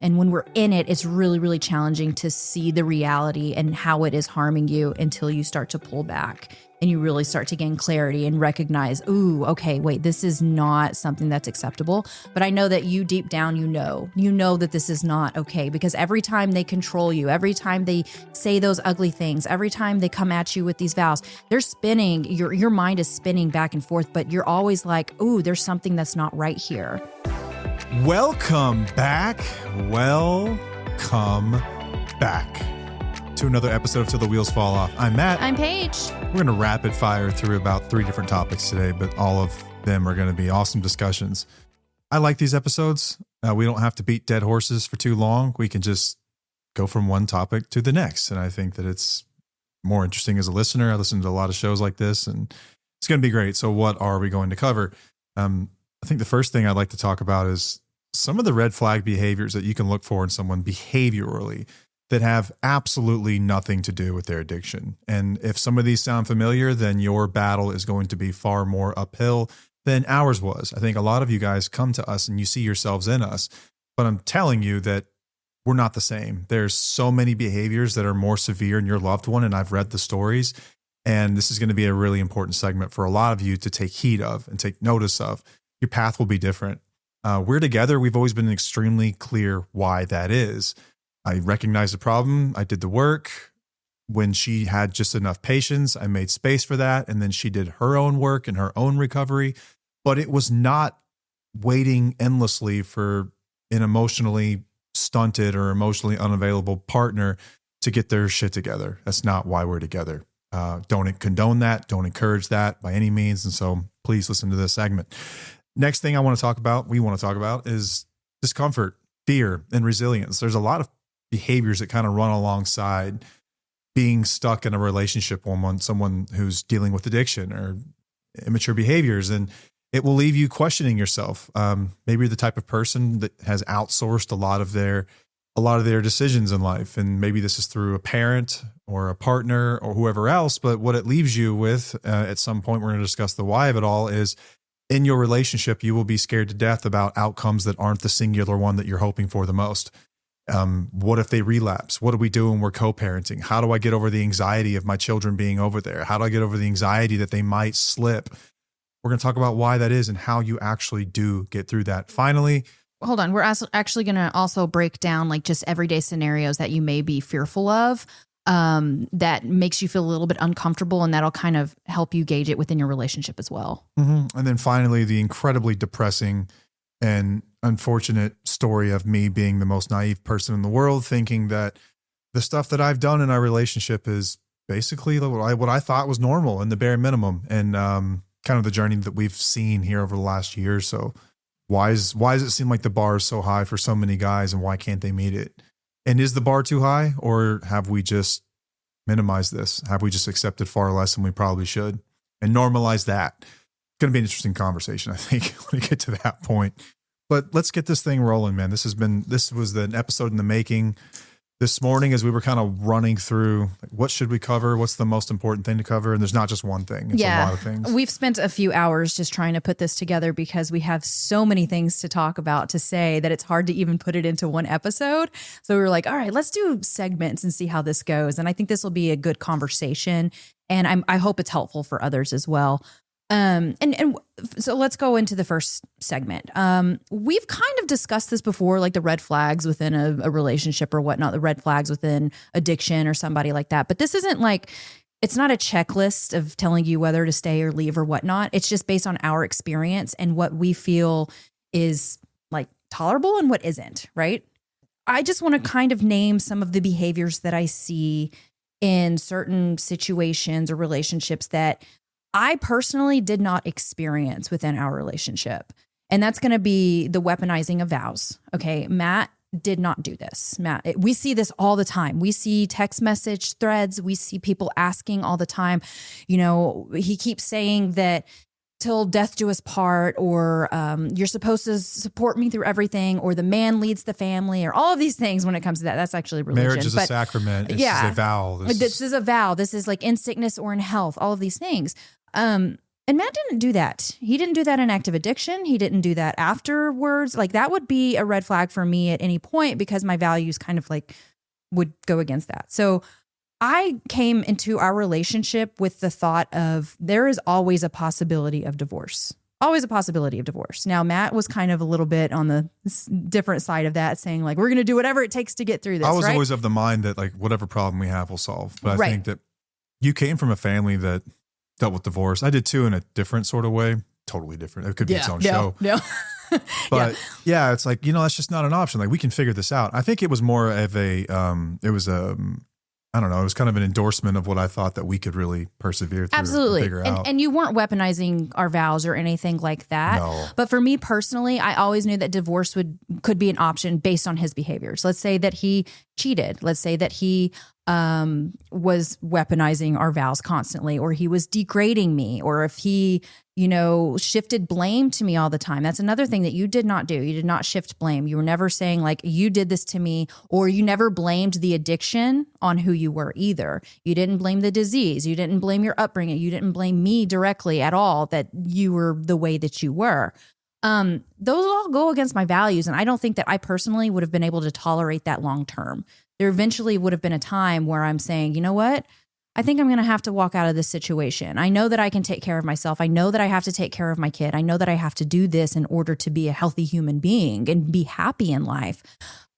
And when we're in it, it's really, really challenging to see the reality and how it is harming you until you start to pull back and you really start to gain clarity and recognize, ooh, okay, wait, this is not something that's acceptable. But I know that you deep down, you know that this is not okay, because every time they control you, every time they say those ugly things, every time they come at you with these vows, they're spinning, your mind is spinning back and forth, but you're always like, ooh, there's something that's not right here. Welcome back to another episode of Till the Wheels Fall Off. I'm Matt. I'm Paige. We're going to rapid fire through about 3 different topics today, but all of them are going to be awesome discussions. I like these episodes. We don't have to beat dead horses for too long. We can just go from one topic to the next. And I think that it's more interesting as a listener. I listen to a lot of shows like this, and it's going to be great. So what are we going to cover? I think the first thing I'd like to talk about is some of the red flag behaviors that you can look for in someone behaviorally that have absolutely nothing to do with their addiction. And if some of these sound familiar, then your battle is going to be far more uphill than ours was. I think a lot of you guys come to us and you see yourselves in us, but I'm telling you that we're not the same. There's so many behaviors that are more severe in your loved one, and I've read the stories, and this is going to be a really important segment for a lot of you to take heed of and take notice of. Your path will be different. We're together. We've always been extremely clear why that is. I recognized the problem. I did the work. When she had just enough patience, I made space for that. And then she did her own work and her own recovery. But it was not waiting endlessly for an emotionally stunted or emotionally unavailable partner to get their shit together. That's not why we're together. Don't condone that. Don't encourage that by any means. And so please listen to this segment. Next thing we want to talk about is discomfort, fear, and resilience. There's a lot of behaviors that kind of run alongside being stuck in a relationship with someone who's dealing with addiction or immature behaviors. And it will leave you questioning yourself. Maybe you're the type of person that has outsourced a lot of their decisions in life. And maybe this is through a parent or a partner or whoever else. But what it leaves you with, at some point, we're going to discuss the why of it all, is in your relationship, you will be scared to death about outcomes that aren't the singular one that you're hoping for the most. What if they relapse? What do we do when we're co-parenting? How do I get over the anxiety of my children being over there? How do I get over the anxiety that they might slip? We're going to talk about why that is and how you actually do get through that. Finally, hold on. We're actually going to also break down like just everyday scenarios that you may be fearful of, that makes you feel a little bit uncomfortable, and that'll kind of help you gauge it within your relationship as well. Mm-hmm. And then finally, the incredibly depressing and unfortunate story of me being the most naive person in the world, thinking that the stuff that I've done in our relationship is basically what I thought was normal and the bare minimum, and kind of the journey that we've seen here over the last year or so. Why does it seem like the bar is so high for so many guys, and why can't they meet it? And is the bar too high, or have we just minimized this? Have we just accepted far less than we probably should and normalize that? It's going to be an interesting conversation, I think, when we get to that point. But let's get this thing rolling, man. This was an episode in the making. This morning, as we were kind of running through, like, what should we cover? What's the most important thing to cover? And there's not just one thing. It's a lot of things. We've spent a few hours just trying to put this together because we have so many things to talk about, to say, that it's hard to even put it into one episode. So we were like, all right, let's do segments and see how this goes. And I think this will be a good conversation. And I hope it's helpful for others as well. And so let's go into the first segment. We've kind of discussed this before, like the red flags within a relationship or whatnot, the red flags within addiction or somebody like that. But this isn't like, it's not a checklist of telling you whether to stay or leave or whatnot. It's just based on our experience and what we feel is like tolerable and what isn't, right? I just want to kind of name some of the behaviors that I see in certain situations or relationships that I personally did not experience within our relationship. And that's going to be the weaponizing of vows. Okay. Matt did not do this. We see this all the time. We see text message threads. We see people asking all the time, he keeps saying that till death do us part, or you're supposed to support me through everything, or the man leads the family, or all of these things when it comes to that. That's actually religion. Marriage is a sacrament. It's a vow. This is a vow. This is like in sickness or in health, all of these things. And And Matt didn't do that. He didn't do that in active addiction. He didn't do that afterwards. Like that would be a red flag for me at any point because my values kind of like would go against that. So I came into our relationship with the thought of there is always a possibility of divorce. Always a possibility of divorce. Now, Matt was kind of a little bit on the different side of that, saying like, we're going to do whatever it takes to get through this. I was right? always of the mind that like whatever problem we have, we'll solve. But I Right. think that you came from a family that dealt with divorce. I did too, in a different sort of way. Totally different. It could be its own show. No. But yeah, it's like, that's just not an option. Like we can figure this out. I think it was more of I don't know. It was kind of an endorsement of what I thought that we could really persevere through. Absolutely. And figure out. And you weren't weaponizing our vows or anything like that. No. But for me personally, I always knew that divorce could be an option based on his behaviors. Let's say that he cheated. Let's say that he was weaponizing our vows constantly, or he was degrading me, or if he, shifted blame to me all the time. That's another thing that you did not do. You did not shift blame. You were never saying like, you did this to me, or you never blamed the addiction on who you were either. You didn't blame the disease. You didn't blame your upbringing. You didn't blame me directly at all that you were the way that you were. Those all go against my values. And I don't think that I personally would have been able to tolerate that long term. There eventually would have been a time where I'm saying, you know what? I think I'm going to have to walk out of this situation. I know that I can take care of myself. I know that I have to take care of my kid. I know that I have to do this in order to be a healthy human being and be happy in life.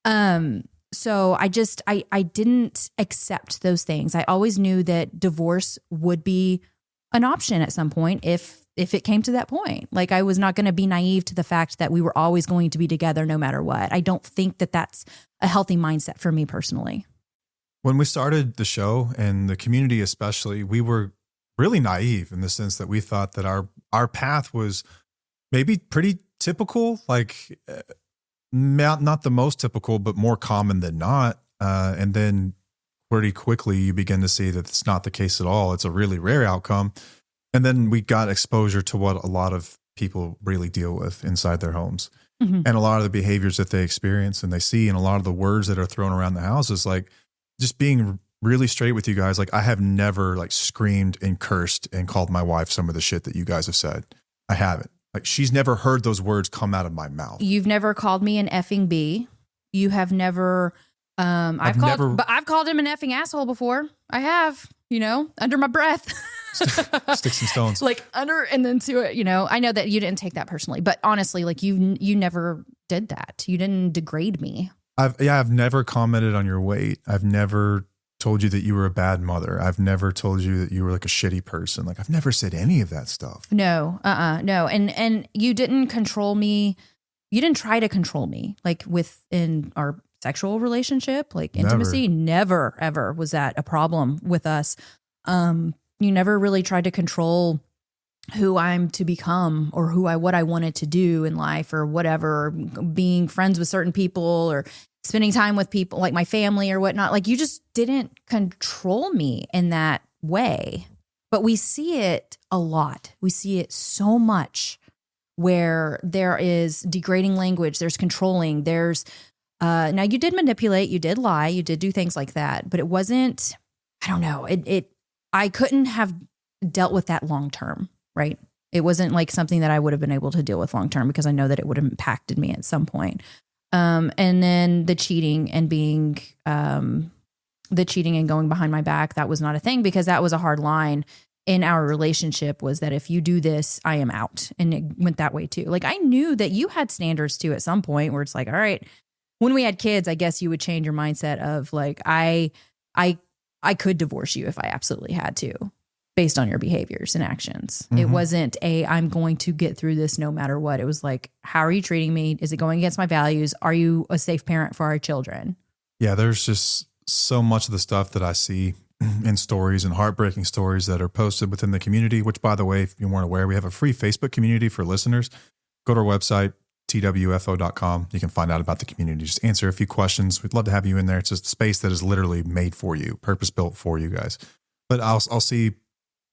So I didn't accept those things. I always knew that divorce would be an option at some point if it came to that point. Like I was not going to be naive to the fact that we were always going to be together no matter what. I don't think that that's a healthy mindset for me personally. When we started the show and the community especially, we were really naive in the sense that we thought that our path was maybe pretty typical, like not the most typical, but more common than not. And then pretty quickly you begin to see that it's not the case at all. It's a really rare outcome. And then we got exposure to what a lot of people really deal with inside their homes. Mm-hmm. And a lot of the behaviors that they experience and they see, and a lot of the words that are thrown around the house is like, just being really straight with you guys. Like I have never like screamed and cursed and called my wife some of the shit that you guys have said. I haven't. Like she's never heard those words come out of my mouth. You've never called me an effing B. You have never, I've called him an effing asshole before. I have, under my breath. Sticks and stones. Like under, and then to it, I know that you didn't take that personally, but honestly, like you never did that. You didn't degrade me. I've never commented on your weight. I've never told you that you were a bad mother. I've never told you that you were like a shitty person. Like I've never said any of that stuff. No, no. And you didn't control me. You didn't try to control me like within our sexual relationship, like intimacy. Never, ever was that a problem with us. You never really tried to control who I'm to become or what I wanted to do in life or whatever, or being friends with certain people or spending time with people like my family or whatnot. Like you just didn't control me in that way. But we see it a lot. We see it so much where there is degrading language, there's controlling, there's now you did manipulate, you did lie, you did do things like that, but it wasn't, I don't know, I couldn't have dealt with that long term. Right. It wasn't like something that I would have been able to deal with long term because I know that it would have impacted me at some point. And then the cheating and being the cheating and going behind my back, that was not a thing because that was a hard line in our relationship was that if you do this, I am out. And it went that way too. Like I knew that you had standards too at some point where it's like, all right, when we had kids, I guess you would change your mindset of like, I could divorce you if I absolutely had to. Based on your behaviors and actions. Mm-hmm. It wasn't I'm going to get through this no matter what. It was like, how are you treating me? Is it going against my values? Are you a safe parent for our children? Yeah, there's just so much of the stuff that I see in stories and heartbreaking stories that are posted within the community, which by the way, if you weren't aware, we have a free Facebook community for listeners. Go to our website, twfo.com. You can find out about the community. Just answer a few questions. We'd love to have you in there. It's just a space that is literally made for you, purpose built for you guys. But I'll see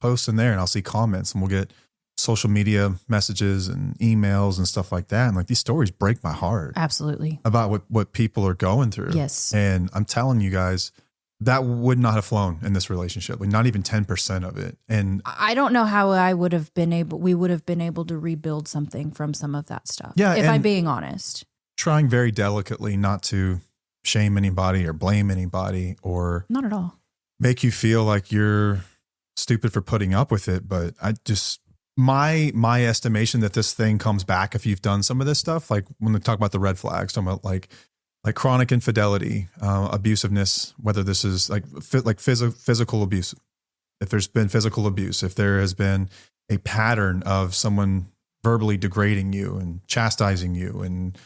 posts in there and I'll see comments and we'll get social media messages and emails and stuff like that. And like these stories break my heart. Absolutely. About what people are going through. Yes. And I'm telling you guys, that would not have flown in this relationship, like not even 10% of it. And I don't know how we would have been able to rebuild something from some of that stuff. Yeah, if I'm being honest. Trying very delicately not to shame anybody or blame anybody or not at all make you feel like you're stupid for putting up with it. But I just, my estimation that this thing comes back if you've done some of this stuff, like when they talk about the red flags, talking about like chronic infidelity, abusiveness, whether this is like physical abuse, if there's been physical abuse, if there has been a pattern of someone verbally degrading you and chastising you and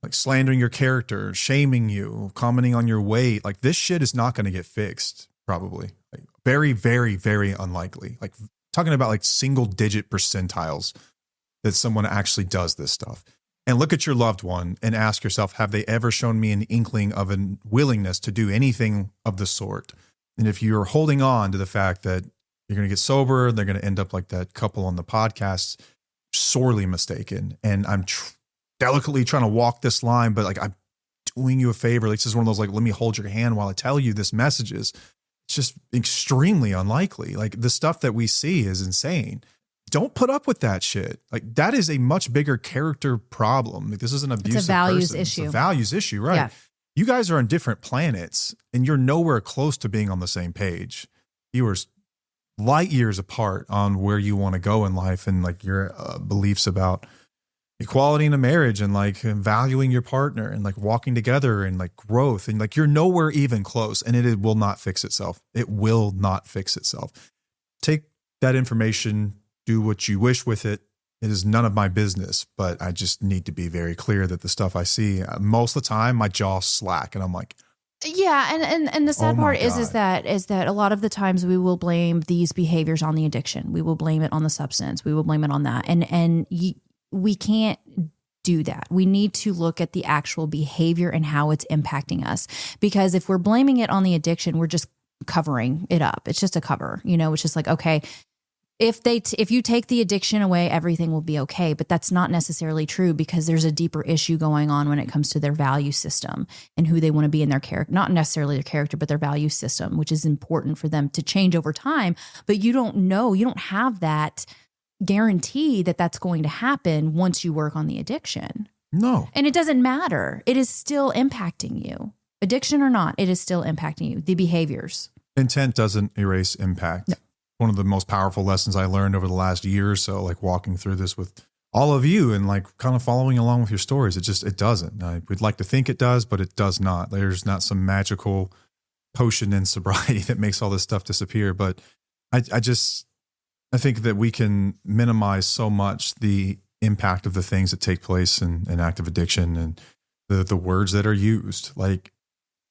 like slandering your character, shaming you, commenting on your weight, like this shit is not going to get fixed. Probably like very, very, very unlikely. Like talking about like single digit percentiles that someone actually does this stuff. And look at your loved one and ask yourself, have they ever shown me an inkling of a willingness to do anything of the sort? And if you're holding on to the fact that you're going to get sober, they're going to end up like that couple on the podcast, sorely mistaken. And I'm delicately trying to walk this line, but like I'm doing you a favor. Like, this is one of those, like, let me hold your hand while I tell you this messages. It's just extremely unlikely. Like the stuff that we see is insane. Don't put up with that shit. Like that is a much bigger character problem. Like this is an abusive It's a values person. issue. It's a values issue, right? Yeah. You guys are on different planets and you're nowhere close to being on the same page. You are light years apart on where you want to go in life and like your beliefs about equality in a marriage and like valuing your partner and like walking together and like growth. And like you're nowhere even close and it will not fix itself. It will not fix itself. Take that information, do what you wish with it. It is none of my business, but I just need to be very clear that the stuff I see, most of the time my jaw slack and I'm like, yeah. And the sad part is that a lot of the times we will blame these behaviors on the addiction. We will blame it on the substance. We will blame it on that. We can't do that. We need to look at the actual behavior and how it's impacting us. Because if we're blaming it on the addiction, we're just covering it up. It's just a cover, it's just like, okay, if you take the addiction away, everything will be okay. But that's not necessarily true because there's a deeper issue going on when it comes to their value system and who they want to be in their character, not necessarily their character, but their value system, which is important for them to change over time. But you don't have that guarantee that that's going to happen once you work on the addiction. No. And it doesn't matter. It is still impacting you. Addiction or not, it is still impacting you. The behaviors. Intent doesn't erase impact. No. One of the most powerful lessons I learned over the last year or so, like walking through this with all of you and like kind of following along with your stories. It doesn't. We'd like to think it does, but it does not. There's not some magical potion in sobriety that makes all this stuff disappear. But I think that we can minimize so much the impact of the things that take place in active addiction and the words that are used. Like,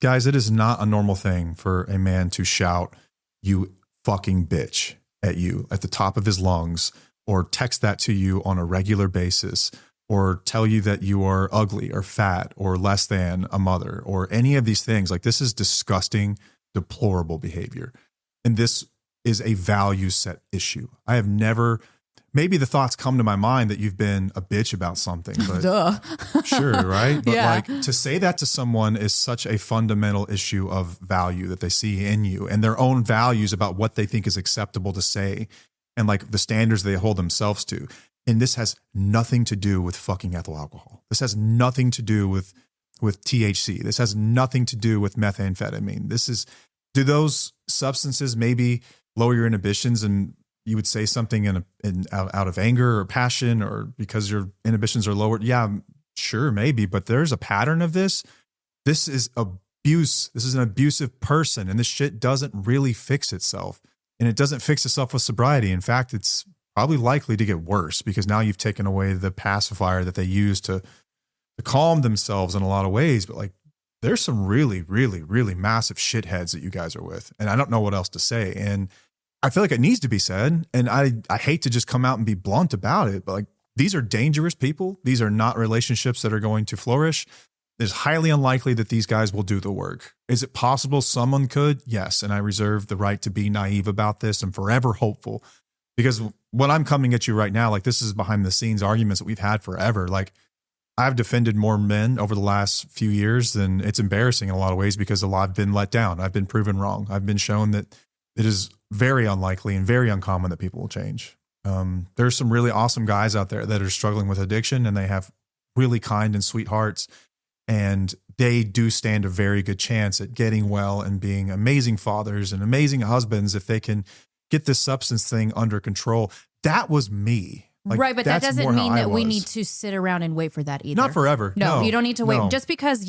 guys, it is not a normal thing for a man to shout, "You fucking bitch," at you at the top of his lungs, or text that to you on a regular basis, or tell you that you are ugly or fat or less than a mother, or any of these things. Like, this is disgusting, deplorable behavior. And this is a value set issue. I have never, maybe the thoughts come to my mind that you've been a bitch about something, but duh. Sure, right? But yeah. Like, to say that to someone is such a fundamental issue of value that they see in you and their own values about what they think is acceptable to say and like the standards they hold themselves to. And this has nothing to do with fucking ethyl alcohol. This has nothing to do with THC. This has nothing to do with methamphetamine. Do those substances maybe lower your inhibitions and you would say something out of anger or passion or because your inhibitions are lowered? Yeah, sure, maybe. But there's a pattern of this. This is abuse. This is an abusive person. And this shit doesn't really fix itself. And it doesn't fix itself with sobriety. In fact, it's probably likely to get worse because now you've taken away the pacifier that they use to calm themselves in a lot of ways. But like, there's some really, really, really massive shitheads that you guys are with. And I don't know what else to say. And I feel like it needs to be said. And I hate to just come out and be blunt about it, but like, these are dangerous people. These are not relationships that are going to flourish. It's highly unlikely that these guys will do the work. Is it possible someone could? Yes. And I reserve the right to be naive about this and forever hopeful, because what I'm coming at you right now, like, this is behind the scenes arguments that we've had forever. Like, I've defended more men over the last few years than it's embarrassing in a lot of ways because I've been let down. I've been proven wrong. I've been shown that it is very unlikely and very uncommon that people will change. There's some really awesome guys out there that are struggling with addiction and they have really kind and sweet hearts. And they do stand a very good chance at getting well and being amazing fathers and amazing husbands if they can get this substance thing under control. That was me. Like, right, but that doesn't mean that we need to sit around and wait for that either. Not forever. No, you don't need to wait. Just because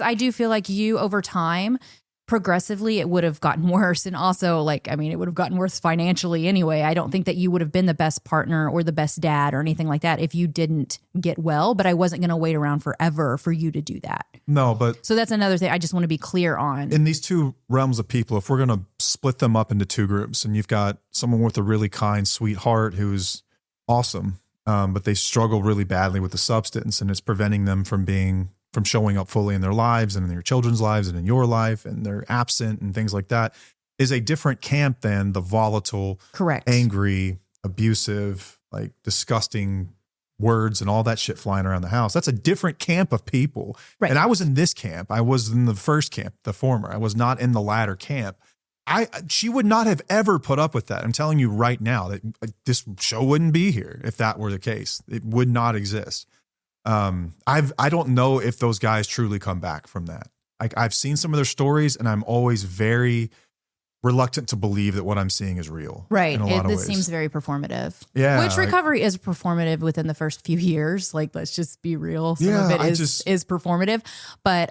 I do feel like you over time, progressively, it would have gotten worse. And also it would have gotten worse financially anyway. I don't think that you would have been the best partner or the best dad or anything like that if you didn't get well, but I wasn't going to wait around forever for you to do that. No, but. So that's another thing I just want to be clear on. In these two realms of people, if we're going to split them up into two groups and you've got someone with a really kind, sweet heart who's awesome, but they struggle really badly with the substance and it's preventing them from showing up fully in their lives and in their children's lives and in your life, and they're absent and things like that, is a different camp than the volatile, correct, angry, abusive, like disgusting words and all that shit flying around the house. That's a different camp of people. Right. And I was in this camp. I was in the first camp, the former. I was not in the latter camp. She would not have ever put up with that. I'm telling you right now that this show wouldn't be here if that were the case. It would not exist. I don't know if those guys truly come back from that. I've seen some of their stories and I'm always very reluctant to believe that what I'm seeing is real. Right. In a lot of ways. Seems very performative. Yeah. Which recovery is performative within the first few years. Like, let's just be real. Some of it is performative. But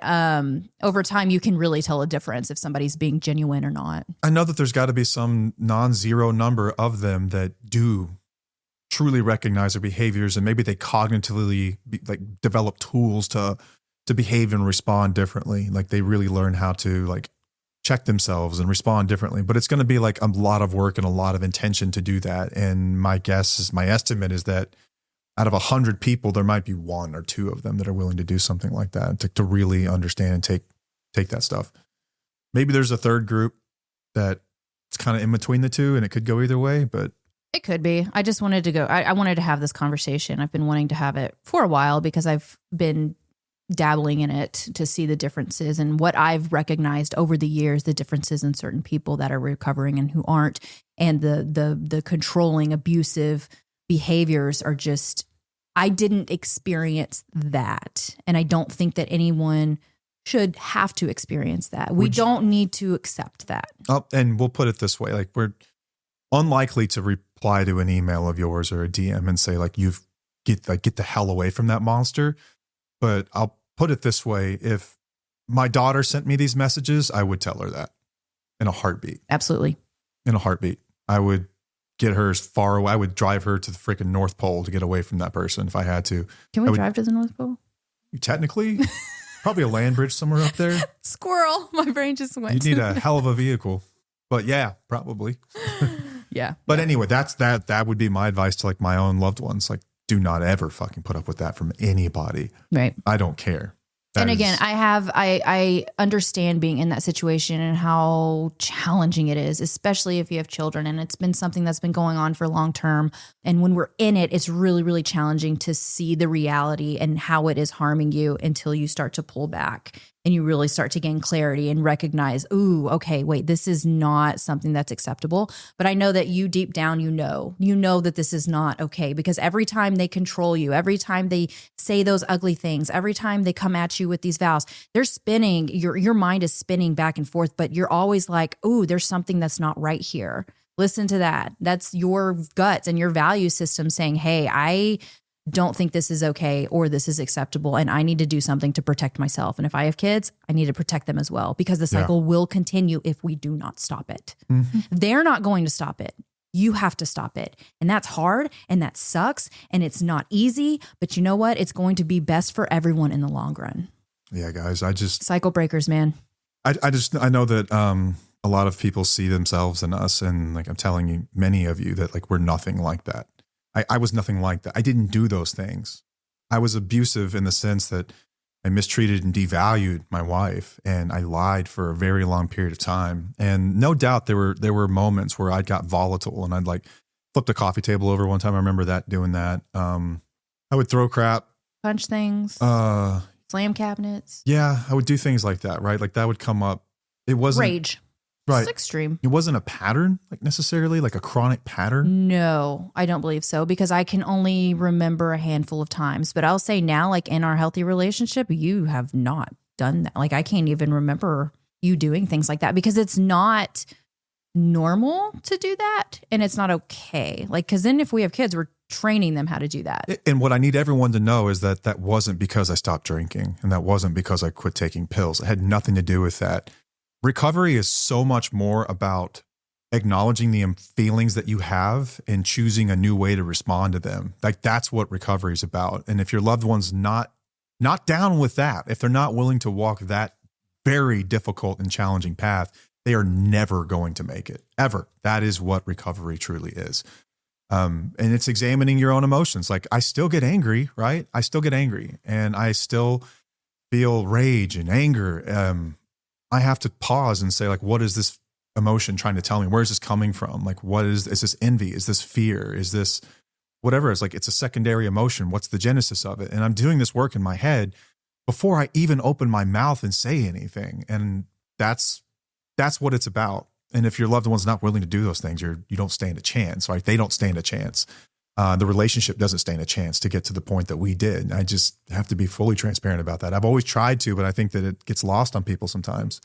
over time, you can really tell a difference if somebody's being genuine or not. I know that there's got to be some non-zero number of them that do truly recognize their behaviors and maybe they cognitively develop tools to behave and respond differently. Like they really learn how to check themselves and respond differently, but it's going to be like a lot of work and a lot of intention to do that. And my estimate is that out of 100 people, there might be 1 or 2 of them that are willing to do something like that, to really understand and take that stuff. Maybe there's a third group that it's kind of in between the two and it could go either way, but it could be. I just wanted to go. I wanted to have this conversation. I've been wanting to have it for a while because I've been dabbling in it to see the differences and what I've recognized over the years, the differences in certain people that are recovering and who aren't. And the controlling, abusive behaviors are just, I didn't experience that. And I don't think that anyone should have to experience that. We don't need to accept that. Oh, and we'll put it this way. Like we're unlikely to reply to an email of yours or a DM and say get the hell away from that monster. But I'll put it this way. If my daughter sent me these messages, I would tell her that in a heartbeat. Absolutely. In a heartbeat. I would get her as far away. I would drive her to the freaking North Pole to get away from that person if I had to. Can we drive to the North Pole? Technically, probably a land bridge somewhere up there. Squirrel. My brain just went. You need a hell of a vehicle. But yeah, probably. Yeah. But anyway, that would be my advice to my own loved ones. Do not ever fucking put up with that from anybody. Right. I don't care. And again, I understand being in that situation and how challenging it is, especially if you have children. And it's been something that's been going on for long term. And when we're in it, it's really, really challenging to see the reality and how it is harming you until you start to pull back and you really start to gain clarity and recognize, ooh, okay, wait, this is not something that's acceptable. But I know that you deep down, you know that this is not okay, because every time they control you, every time they say those ugly things, every time they come at you with these vows, they're spinning, your mind is spinning back and forth, but you're always like, ooh, there's something that's not right here. Listen to that. That's your guts and your value system saying, hey, I don't think this is okay or this is acceptable and I need to do something to protect myself. And if I have kids, I need to protect them as well, because the cycle will continue if we do not stop it. Mm-hmm. They're not going to stop it. You have to stop it. And that's hard and that sucks and it's not easy, but you know what? It's going to be best for everyone in the long run. Yeah, guys, cycle breakers, man. I know that a lot of people see themselves in us, and I'm telling you, many of you, that we're nothing like that. I was nothing like that. I didn't do those things. I was abusive in the sense that I mistreated and devalued my wife, and I lied for a very long period of time. And no doubt there were moments where I got volatile and I'd flipped a coffee table over one time. I remember doing that. I would throw crap. Punch things, slam cabinets. Yeah, I would do things like that, right? Like that would come up. It wasn't Rage. right. It's extreme. It wasn't a pattern, like necessarily, like a chronic pattern. No, I don't believe so, because I can only remember a handful of times. But I'll say now, like in our healthy relationship, you have not done that. Like I can't even remember you doing things like that, because it's not normal to do that, and it's not okay. Like, because then if we have kids, we're training them how to do that. And what I need everyone to know is that that wasn't because I stopped drinking, and that wasn't because I quit taking pills. It had nothing to do with that. Recovery is so much more about acknowledging the feelings that you have and choosing a new way to respond to them. Like that's what recovery is about. And if your loved one's not down with that, if they're not willing to walk that very difficult and challenging path, they are never going to make it, ever. That is what recovery truly is. And it's examining your own emotions. Like I still get angry, right? I still get angry, and I still feel rage and anger. I have to pause and say, like, what is this emotion trying to tell me? Where is this coming from? Like, is this envy? Is this fear? Is this whatever? It's like, it's a secondary emotion. What's the genesis of it? And I'm doing this work in my head before I even open my mouth and say anything. And that's what it's about. And if your loved one's not willing to do those things, you don't stand a chance, right? They don't stand a chance. The relationship doesn't stand a chance to get to the point that we did. I just have to be fully transparent about that. I've always tried to, but I think that it gets lost on people sometimes.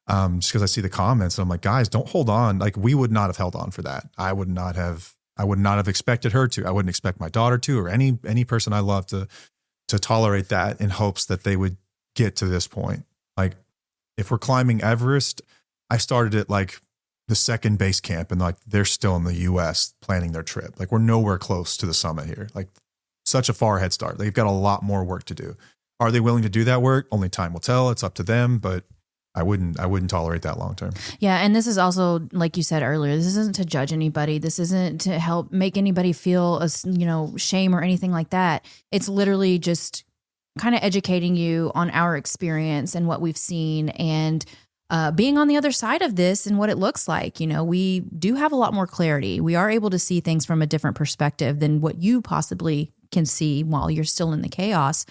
Just because I see the comments and I'm like, guys, don't hold on. Like we would not have held on for that. I would not have expected her to. I wouldn't expect my daughter to, or any person I love to tolerate that in hopes that they would get to this point. Like if we're climbing Everest, I started at like the second base camp, and like they're still in the US planning their trip. Like we're nowhere close to the summit here. Like such a far head start. They've got a lot more work to do. Are they willing to do that work? Only time will tell. It's up to them, but I wouldn't tolerate that long term. Yeah. And this is also, like you said earlier, this isn't to judge anybody. This isn't to help make anybody feel shame or anything like that. It's literally just kind of educating you on our experience and what we've seen, and being on the other side of this and what it looks like. We do have a lot more clarity. We are able to see things from a different perspective than what you possibly can see while you're still in the chaos.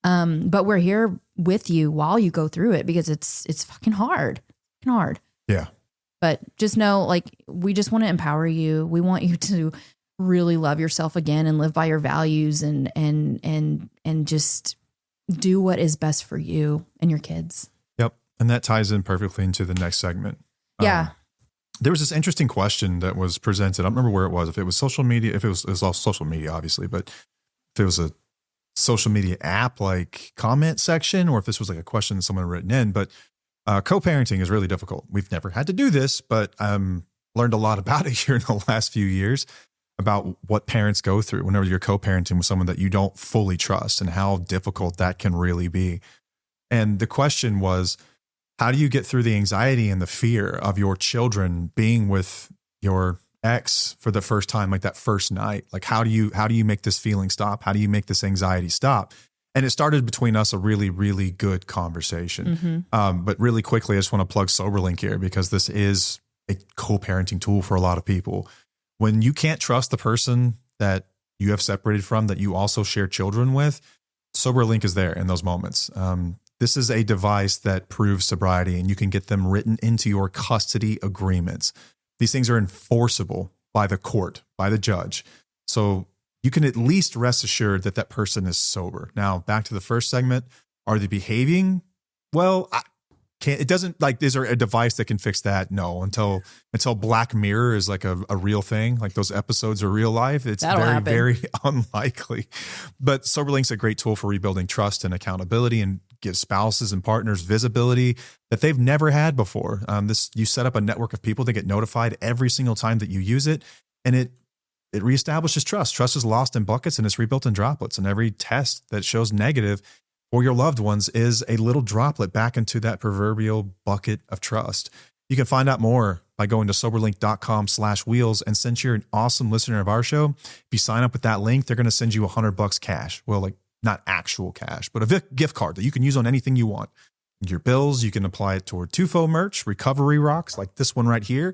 But we're here with you while you go through it, because it's fucking hard. Yeah. But just know, like, we just want to empower you. We want you to really love yourself again and live by your values, and just do what is best for you and your kids. And that ties in perfectly into the next segment. Yeah. There was this interesting question that was presented. I don't remember where it was. If it was social media, it was all social media, obviously, but if it was a social media app, like comment section, or if this was like a question that someone had written in, but co-parenting is really difficult. We've never had to do this, but learned a lot about it here in the last few years about what parents go through whenever you're co-parenting with someone that you don't fully trust, and how difficult that can really be. And the question was, how do you get through the anxiety and the fear of your children being with your ex for the first time, like that first night? Like, how do you make this feeling stop? How do you make this anxiety stop? And it started between us a really, really good conversation. Mm-hmm. But really quickly, I just want to plug SoberLink here, because this is a co-parenting tool for a lot of people. When you can't trust the person that you have separated from, that you also share children with, SoberLink is there in those moments. This is a device that proves sobriety, and you can get them written into your custody agreements. These things are enforceable by the court, by the judge. So you can at least rest assured that that person is sober. Now, back to the first segment. Are they behaving? Well, it doesn't, like, is there a device that can fix that? No, until Black Mirror is like a real thing, like those episodes are real life. It's very unlikely. But SoberLink's a great tool for rebuilding trust and accountability, and give spouses and partners visibility that they've never had before. You set up a network of people that get notified every single time that you use it, and it reestablishes trust. Trust is lost in buckets and it's rebuilt in droplets. And every test that shows negative for your loved ones is a little droplet back into that proverbial bucket of trust. You can find out more by going to soberlink.com/wheels. And since you're an awesome listener of our show, if you sign up with that link, they're going to send you $100 cash. Well, like, not actual cash, but a gift card that you can use on anything you want. Your bills, you can apply it toward Tufo merch, recovery rocks like this one right here,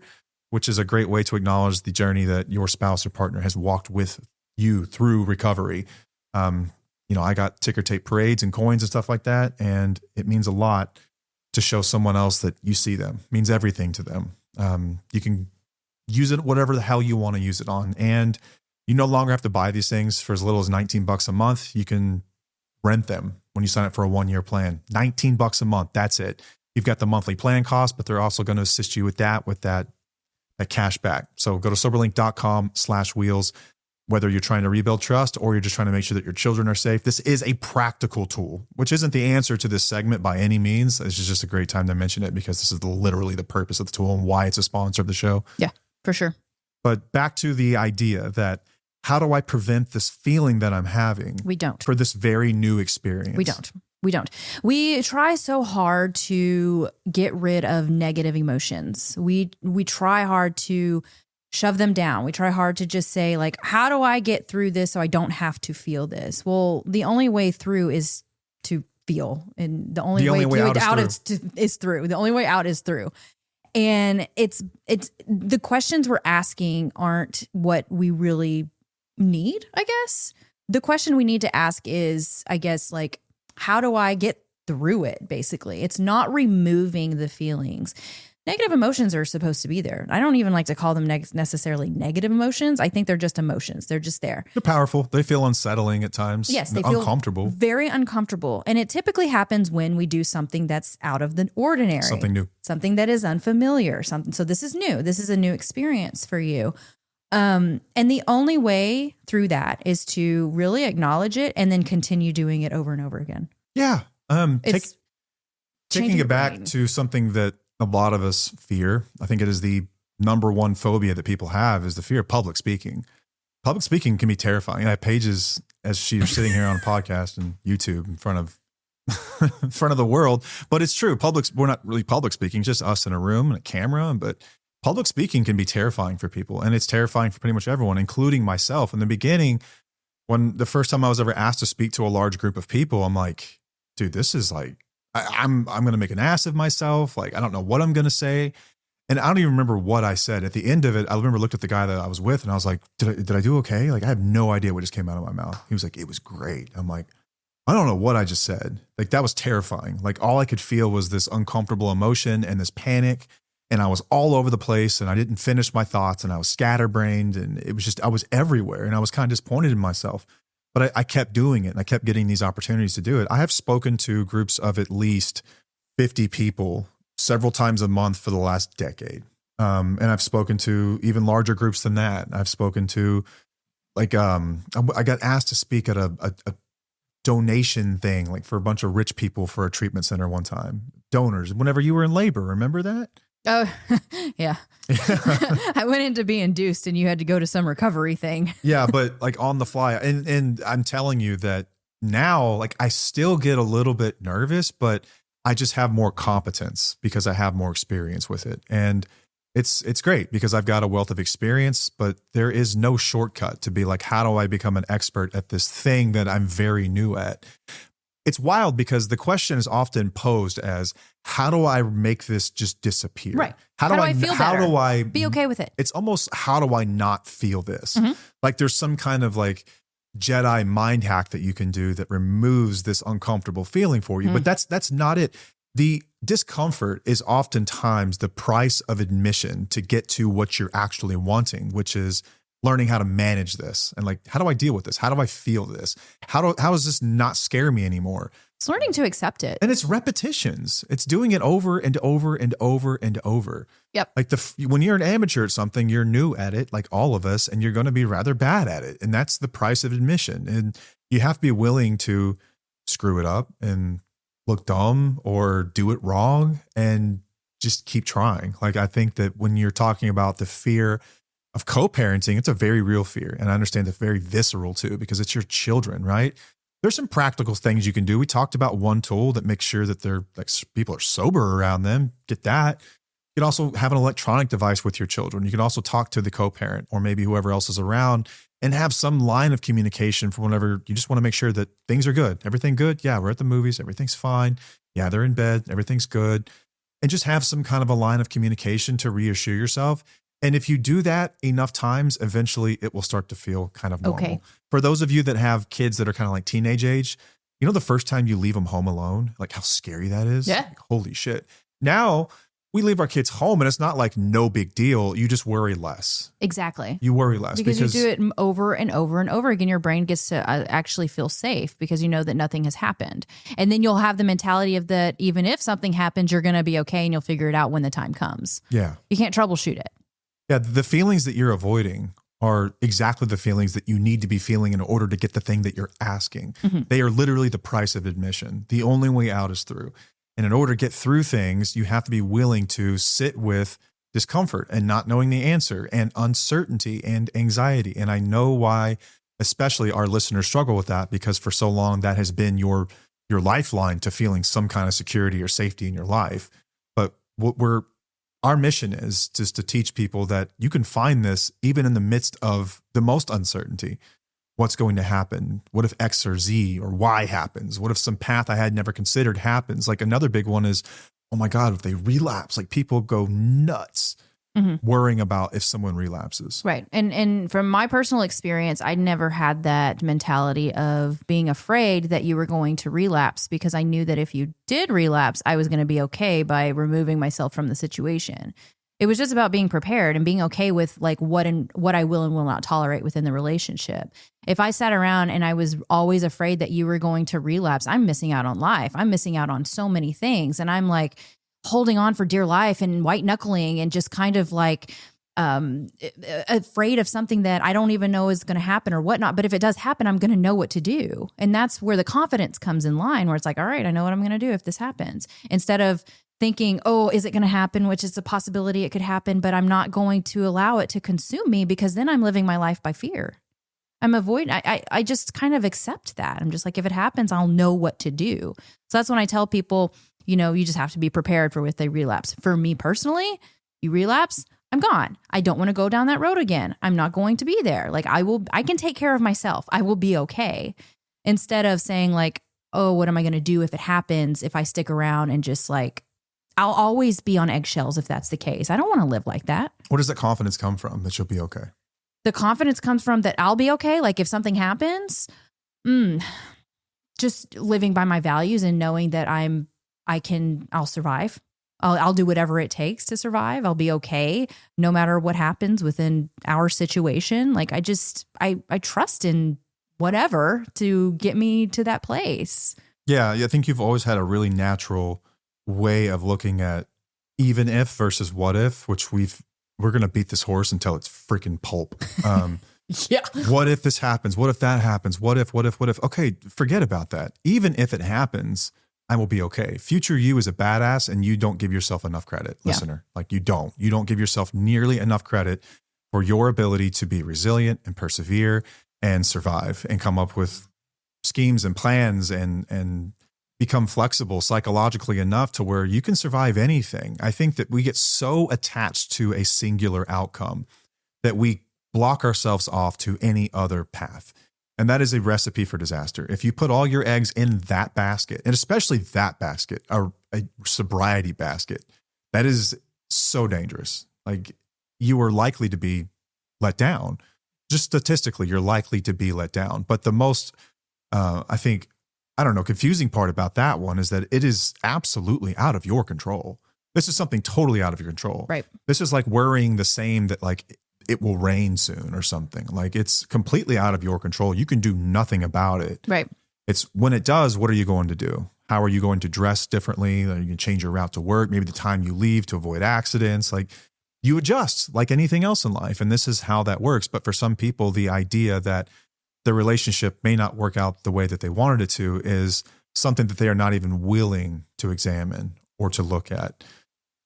which is a great way to acknowledge the journey that your spouse or partner has walked with you through recovery. I got ticker tape parades and coins and stuff like that. And it means a lot to show someone else that you see them. It means everything to them. You can use it whatever the hell you want to use it on. And you no longer have to buy these things for as little as $19 a month. You can rent them when you sign up for a 1-year plan. $19 a month. That's it. You've got the monthly plan cost, but they're also going to assist you with that cash back. So go to soberlink.com/wheels. Whether you're trying to rebuild trust or you're just trying to make sure that your children are safe, this is a practical tool, which isn't the answer to this segment by any means. It's just a great time to mention it because this is literally the purpose of the tool and why it's a sponsor of the show. Yeah, for sure. But back to the idea that how do I prevent this feeling that I'm having? We don't. For this very new experience. We don't. We try so hard to get rid of negative emotions. We try hard to shove them down. We try hard to just say, like, how do I get through this so I don't have to feel this? Well, the only way through is to feel. And the only way out is through. The only way out is through. And it's the questions we're asking aren't what we really need, I guess. The question we need to ask is, I guess, like, how do I get through it? Basically, it's not removing the feelings. Negative emotions are supposed to be there. I don't even like to call them necessarily negative emotions. I think they're just emotions. They're just there. They're powerful. They feel unsettling at times. Yes, they're they feel uncomfortable. Very uncomfortable. And it typically happens when we do something that's out of the ordinary. Something new. Something that is unfamiliar. So this is new. This is a new experience for you. And the only way through that is to really acknowledge it and then continue doing it over and over again. Yeah. Taking it back brain. to something that a lot of us fear. I think it is the number one phobia that people have is the fear of public speaking. Public speaking can be terrifying. I have Pages as she's sitting here on a podcast and YouTube in front of the world, but it's true. We're not really public speaking, just us in a room and a camera, but public speaking can be terrifying for people. And it's terrifying for pretty much everyone, including myself. In the beginning, when the first time I was ever asked to speak to a large group of people, I'm like, dude, this is like, I'm going to make an ass of myself. Like, I don't know what I'm going to say. And I don't even remember what I said. At the end of it, I remember looked at the guy that I was with and I was like, did I do okay? Like, I have no idea what just came out of my mouth. He was like, it was great. I'm like, I don't know what I just said. Like, that was terrifying. Like, all I could feel was this uncomfortable emotion and this panic. And I was all over the place and I didn't finish my thoughts and I was scatterbrained and it was just, I was everywhere and I was kind of disappointed in myself. But I kept doing it and I kept getting these opportunities to do it. I have spoken to groups of at least 50 people several times a month for the last decade. And I've spoken to even larger groups than that. I've spoken to I got asked to speak at a donation thing, like for a bunch of rich people for a treatment center one time. Donors, whenever you were in labor, remember that? Oh, yeah. I went in to be induced and you had to go to some recovery thing. Yeah, but like on the fly. And I'm telling you that now, like, I still get a little bit nervous, but I just have more competence because I have more experience with it. And it's great because I've got a wealth of experience, but there is no shortcut to be like, how do I become an expert at this thing that I'm very new at? It's wild because the question is often posed as, how do I make this just disappear? Right. How do I feel how better? do I Be okay with it? It's almost, how do I not feel this? Mm-hmm. Like there's some kind of like Jedi mind hack that you can do that removes this uncomfortable feeling for you. But that's not it. The discomfort is oftentimes the price of admission to get to what you're actually wanting, which is learning how to manage this. And like, how do I deal with this? How do I feel this? How does this not scare me anymore? It's learning to accept it. And it's repetitions. It's doing it over and over and over and over. Yep. Like when you're an amateur at something, you're new at it, like all of us, and you're going to be rather bad at it. And that's the price of admission. And you have to be willing to screw it up and look dumb or do it wrong and just keep trying. Like, I think that when you're talking about the fear of co-parenting, it's a very real fear. And I understand it's very visceral too, because it's your children, right? There's some practical things you can do. We talked about one tool that makes sure that they're like people are sober around them. Get that. You can also have an electronic device with your children. You can also talk to the co-parent or maybe whoever else is around and have some line of communication for whenever you just want to make sure that things are good. Everything good? Yeah, we're at the movies. Everything's fine. Yeah, they're in bed. Everything's good. And just have some kind of a line of communication to reassure yourself. And if you do that enough times, eventually it will start to feel kind of normal. Okay. For those of you that have kids that are kind of like teenage age, you know, the first time you leave them home alone, like how scary that is. Yeah. Like, holy shit. Now we leave our kids home and it's not like no big deal. You just worry less. Exactly. You worry less because you do it over and over and over again. Your brain gets to actually feel safe because you know that nothing has happened. And then you'll have the mentality of that even if something happens, you're going to be okay and you'll figure it out when the time comes. Yeah. You can't troubleshoot it. Yeah. The feelings that you're avoiding are exactly the feelings that you need to be feeling in order to get the thing that you're asking. Mm-hmm. They are literally the price of admission. The only way out is through. And in order to get through things, you have to be willing to sit with discomfort and not knowing the answer and uncertainty and anxiety. And I know why, especially our listeners struggle with that, because for so long that has been your lifeline to feeling some kind of security or safety in your life. But our mission is just to teach people that you can find this even in the midst of the most uncertainty. What's going to happen? What if X or Z or Y happens? What if some path I had never considered happens? Like another big one is, oh my God, if they relapse, like people go nuts worrying about if someone relapses. Right. And from my personal experience, I never had that mentality of being afraid that you were going to relapse because I knew that if you did relapse, I was going to be okay by removing myself from the situation. It was just about being prepared and being okay with like what I will and will not tolerate within the relationship. If I sat around and I was always afraid that you were going to relapse, I'm missing out on life. I'm missing out on so many things. And I'm like holding on for dear life and white knuckling and just kind of like afraid of something that I don't even know is going to happen or whatnot. But if it does happen, I'm going to know what to do. And that's where the confidence comes in line, where it's like, all right, I know what I'm going to do if this happens. Instead of thinking, oh, is it going to happen? Which is a possibility it could happen, but I'm not going to allow it to consume me because then I'm living my life by fear. I'm avoiding, I just kind of accept that. I'm just like, if it happens, I'll know what to do. So that's when I tell people, you know, you just have to be prepared for if they relapse. For me personally, you relapse, I'm gone. I don't want to go down that road again. I'm not going to be there. Like I can take care of myself. I will be okay. Instead of saying like, oh, what am I going to do if it happens? If I stick around and just like, I'll always be on eggshells if that's the case. I don't want to live like that. Where does that confidence come from that you'll be okay? The confidence comes from that I'll be okay. Like if something happens, just living by my values and knowing that I'll survive. I'll do whatever it takes to survive. I'll be okay no matter what happens within our situation. Like I trust in whatever to get me to that place. Yeah. I think you've always had a really natural way of looking at even if versus what if, which we're going to beat this horse until it's freaking pulp. Yeah. What if this happens? What if that happens? What if? Okay, forget about that. Even if it happens, I will be okay. Future you is a badass and you don't give yourself enough credit, listener. Like you don't give yourself nearly enough credit for your ability to be resilient and persevere and survive and come up with schemes and plans and become flexible psychologically enough to where you can survive anything. I think that we get so attached to a singular outcome that we block ourselves off to any other path. And that is a recipe for disaster. If you put all your eggs in that basket, and especially that basket, a sobriety basket, that is so dangerous. Like you are likely to be let down. Just statistically, you're likely to be let down. But the most, confusing part about that one is that it is absolutely out of your control. This is something totally out of your control. Right. This is like worrying the same that like it will rain soon or something. Like it's completely out of your control. You can do nothing about it. Right. It's when it does, what are you going to do? How are you going to dress differently? Are you can change your route to work, maybe the time you leave to avoid accidents. Like you adjust like anything else in life. And this is how that works. But for some people, the idea that the relationship may not work out the way that they wanted it to is something that they are not even willing to examine or to look at.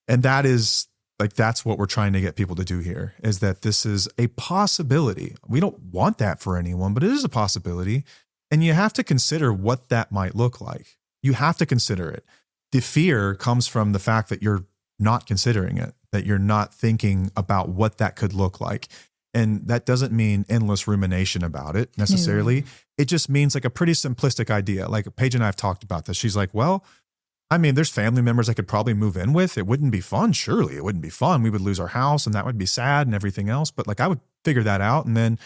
And that is like, that's what we're trying to get people to do here, is that this is a possibility. We don't want that for anyone, but it is a possibility. And you have to consider what that might look like. You have to consider it. The fear comes from the fact that you're not considering it, that you're not thinking about what that could look like. And that doesn't mean endless rumination about it necessarily. It just means like a pretty simplistic idea. Like Paige and I have talked about this. She's like, well, I mean, there's family members I could probably move in with. It wouldn't be fun. Surely it wouldn't be fun. We would lose our house and that would be sad and everything else. But like, I would figure that out. And then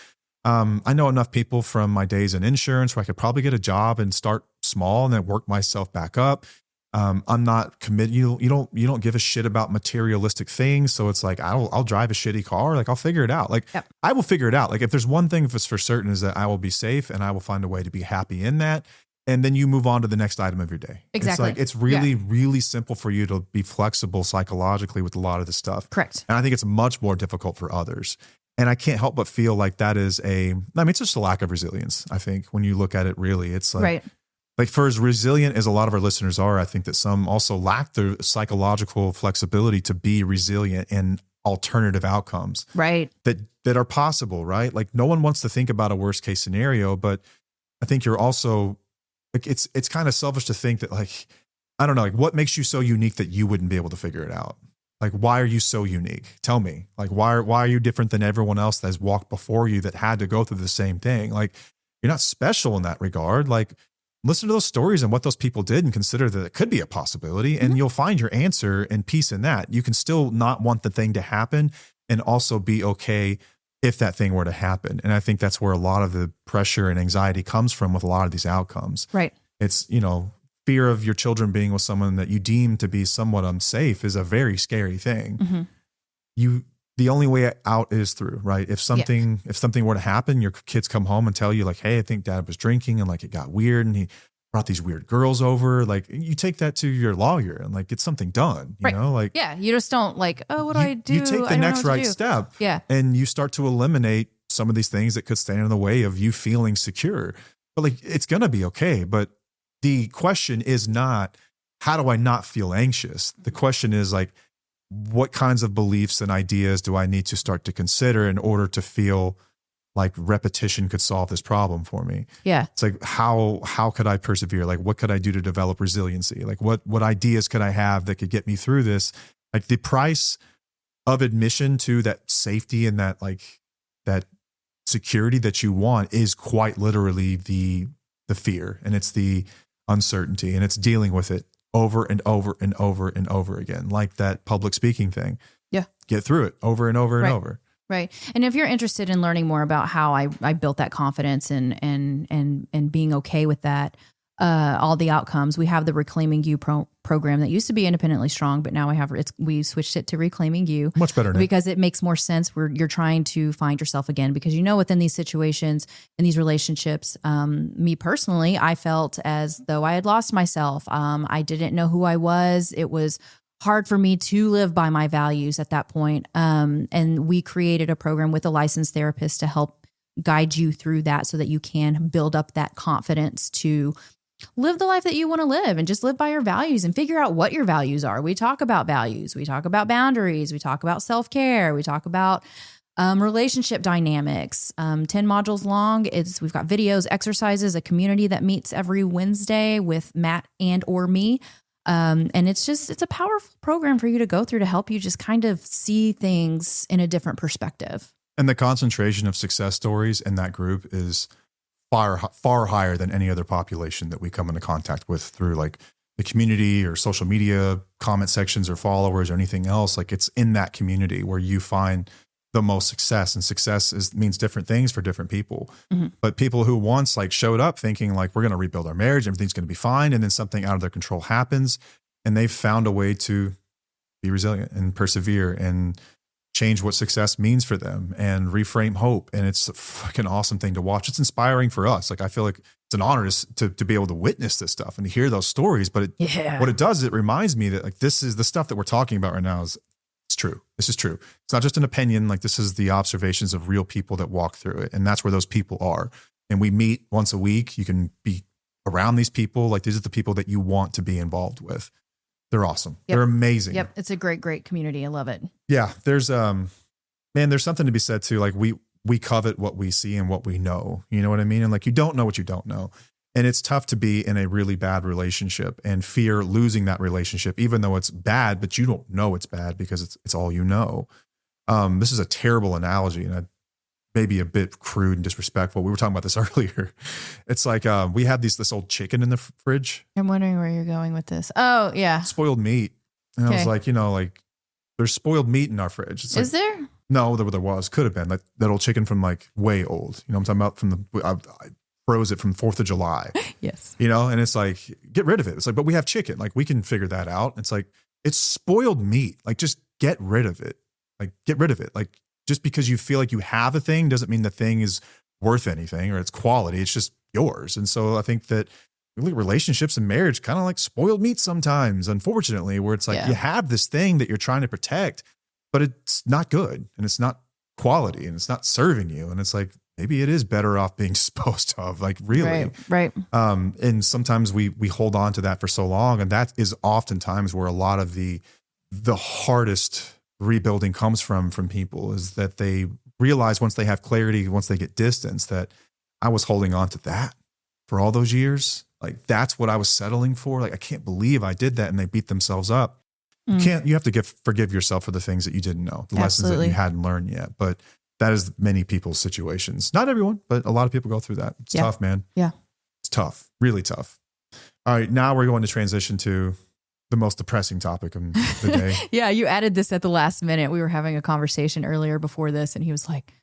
I know enough people from my days in insurance where I could probably get a job and start small and then work myself back up. I'm not committed. You don't give a shit about materialistic things. So it's like, I'll drive a shitty car. Like I'll figure it out. Like I will figure it out. Like if there's one thing that's for certain is that I will be safe and I will find a way to be happy in that. And then you move on to the next item of your day. Exactly. It's really, really simple for you to be flexible psychologically with a lot of this stuff. Correct. And I think it's much more difficult for others. And I can't help but feel like that is it's just a lack of resilience. I think when you look at it, really, it's like, right. Like for as resilient as a lot of our listeners are, I think that some also lack the psychological flexibility to be resilient in alternative outcomes. Right. That are possible, right? Like no one wants to think about a worst case scenario, but I think you're also like, it's kind of selfish to think that like, I don't know, like what makes you so unique that you wouldn't be able to figure it out? Like, why are you so unique? Tell me, like, why are you different than everyone else that has walked before you that had to go through the same thing? Like, you're not special in that regard. Like, listen to those stories and what those people did and consider that it could be a possibility. And you'll find your answer and peace in that. You can still not want the thing to happen and also be okay if that thing were to happen. And I think that's where a lot of the pressure and anxiety comes from with a lot of these outcomes. Right. It's, fear of your children being with someone that you deem to be somewhat unsafe is a very scary thing. Mm-hmm. The only way out is through, right? If something were to happen, your kids come home and tell you like, hey, I think dad was drinking and like it got weird and he brought these weird girls over. Like you take that to your lawyer and like get something done, you know, like, yeah, you just don't like, oh, what do I do? You take the next right step. Yeah. And you start to eliminate some of these things that could stand in the way of you feeling secure, but like, it's going to be okay. But the question is not, how do I not feel anxious? The question is like, what kinds of beliefs and ideas do I need to start to consider in order to feel like repetition could solve this problem for me? Yeah. It's like, how could I persevere? Like, what could I do to develop resiliency? Like what ideas could I have that could get me through this? Like the price of admission to that safety and that like that security that you want is quite literally the fear, and it's the uncertainty, and it's dealing with it over and over and over and over again, like that public speaking thing. Yeah. Get through it over and over and over. Right. And if you're interested in learning more about how I built that confidence and being okay with that, all the outcomes, we have the Reclaiming You program that used to be Independently Strong, but now we switched it to Reclaiming You. Much better name. Because it makes more sense. You're trying to find yourself again, because within these situations, in these relationships, me personally, I felt as though I had lost myself. I didn't know who I was. It was hard for me to live by my values at that point. And we created a program with a licensed therapist to help guide you through that so that you can build up that confidence to live the life that you want to live and just live by your values and figure out what your values are. We talk about values. We talk about boundaries. We talk about self-care. We talk about relationship dynamics. 10 modules long. We've got videos, exercises, a community that meets every Wednesday with Matt and or me. And it's a powerful program for you to go through to help you just kind of see things in a different perspective. And the concentration of success stories in that group is far higher than any other population that we come into contact with through like the community or social media comment sections or followers or anything else. Like it's in that community where you find the most success, and success means different things for different people. Mm-hmm. But people who once like showed up thinking like, we're going to rebuild our marriage, everything's going to be fine. And then something out of their control happens and they've found a way to be resilient and persevere and change what success means for them and reframe hope. And it's a fucking awesome thing to watch. It's inspiring for us. Like, I feel like it's an honor to be able to witness this stuff and to hear those stories. But what it does is it reminds me that like, this is the stuff that we're talking about right now it's true. This is true. It's not just an opinion. Like this is the observations of real people that walk through it. And that's where those people are. And we meet once a week. You can be around these people. Like these are the people that you want to be involved with. They're awesome. Yep. They're amazing. Yep. It's a great community. I love it. Yeah. There's something to be said too. Like we covet what we see and what we know, you know what I mean? And like, you don't know what you don't know. And it's tough to be in a really bad relationship and fear losing that relationship, even though it's bad, but you don't know it's bad because it's all you know. This is a terrible analogy. And maybe a bit crude and disrespectful. We were talking about this earlier. It's like we had this old chicken in the fridge. I'm wondering where you're going with this. Oh, yeah. Spoiled meat. And I was like, like there's spoiled meat in our fridge. It's Is there? No, there was. Could have been. Like that old chicken from like way old. I'm talking about from I froze it from 4th of July. Yes. And it's like, get rid of it. It's like, but we have chicken. Like we can figure that out. It's like, it's spoiled meat. Like just get rid of it. Like get rid of it. Like just because you feel like you have a thing doesn't mean the thing is worth anything or it's quality. It's just yours. And so I think that relationships and marriage kind of like spoiled meat sometimes, unfortunately, where it's like you have this thing that you're trying to protect, but it's not good and it's not quality and it's not serving you. And it's like, maybe it is better off being disposed of, like really. Right. And sometimes we hold on to that for so long. And that is oftentimes where a lot of the hardest rebuilding comes from people, is that they realize once they have clarity, once they get distance, that I was holding on to that for all those years. Like that's what I was settling for. Like, I can't believe I did that. And they beat themselves up. You have to forgive yourself for the things that you didn't know, the lessons that you hadn't learned yet. But that is many people's situations. Not everyone, but a lot of people go through that. It's tough, man. Yeah. It's tough, really tough. All right. Now we're going to transition to the most depressing topic of the day. Yeah. You added this at the last minute. We were having a conversation earlier before this and he was like,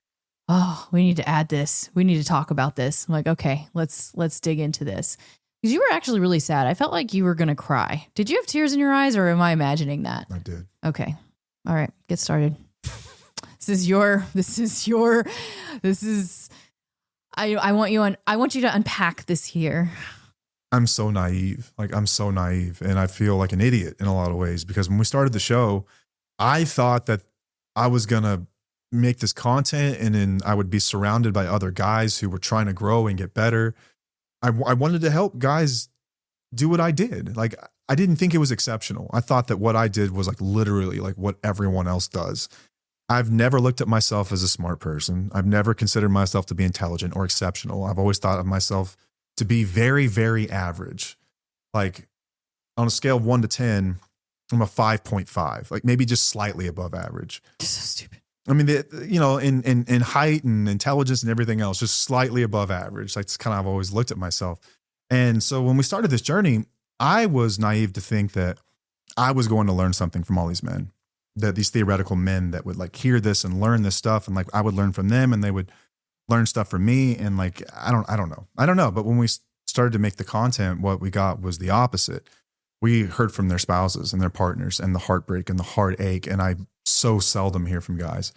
oh, we need to add this. We need to talk about this. I'm like, okay, let's dig into this. Because you were actually really sad. I felt like you were going to cry. Did you have tears in your eyes or am I imagining that? I did. Okay. All right. Get started. I want you to unpack this here. I'm so naive. And I feel like an idiot in a lot of ways, because when we started the show, I thought that I was going to make this content and then I would be surrounded by other guys who were trying to grow and get better. I wanted to help guys do what I did. Like, I didn't think it was exceptional. I thought that what I did was like literally like what everyone else does. I've never looked at myself as a smart person. I've never considered myself to be intelligent or exceptional. I've always thought of myself to be very, very average. Like on a scale of 1 to 10, I'm a 5.5, like maybe just slightly above average. So stupid. I mean, in height and intelligence and everything else, just slightly above average. Like, it's kind of, I've always looked at myself. And so when we started this journey, I was naive to think that I was going to learn something from all these men, that these theoretical men that would like hear this and learn this stuff. And like, I would learn from them and they would learn stuff from me. And like, I don't know. But when we started to make the content, what we got was the opposite. We heard from their spouses and their partners and the heartbreak and the heartache. And I so seldom hear from guys.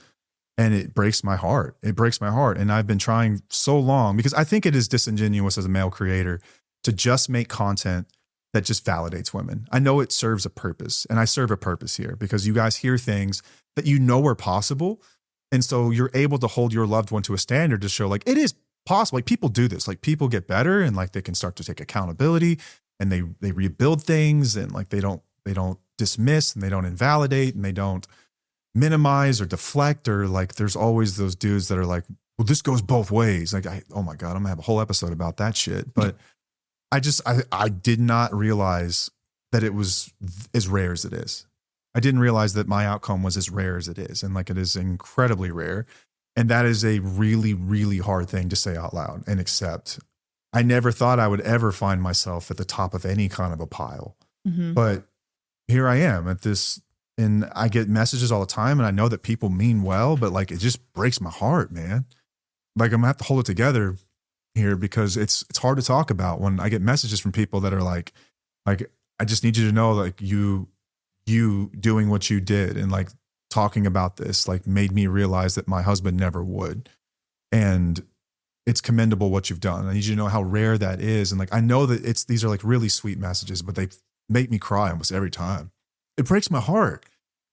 And it breaks my heart. And I've been trying so long, because I think it is disingenuous as a male creator to just make content that just validates women. I know it serves a purpose, and I serve a purpose here because you guys hear things that you know are possible. And so you're able to hold your loved one to a standard to show like it is possible. Like people do this, like people get better and like they can start to take accountability and they rebuild things, and like they don't dismiss and they don't invalidate and they don't minimize or deflect, or like there's always those dudes that are like, well, this goes both ways. Like, oh my God, I'm gonna have a whole episode about that shit. But I did not realize that it was as rare as it is. I didn't realize that my outcome was as rare as it is. And like, it is incredibly rare. And that is a really, really hard thing to say out loud and accept. I never thought I would ever find myself at the top of any kind of a pile, but here I am at this. And I get messages all the time, and I know that people mean well, but like, it just breaks my heart, man. Like, I'm gonna have to hold it together here, because it's hard to talk about when I get messages from people that are like, I just need you to know, like you doing what you did and like talking about this, like made me realize that my husband never would. And it's commendable what you've done. I need you to know how rare that is. And like, I know that these are like really sweet messages, but they make me cry almost every time. It breaks my heart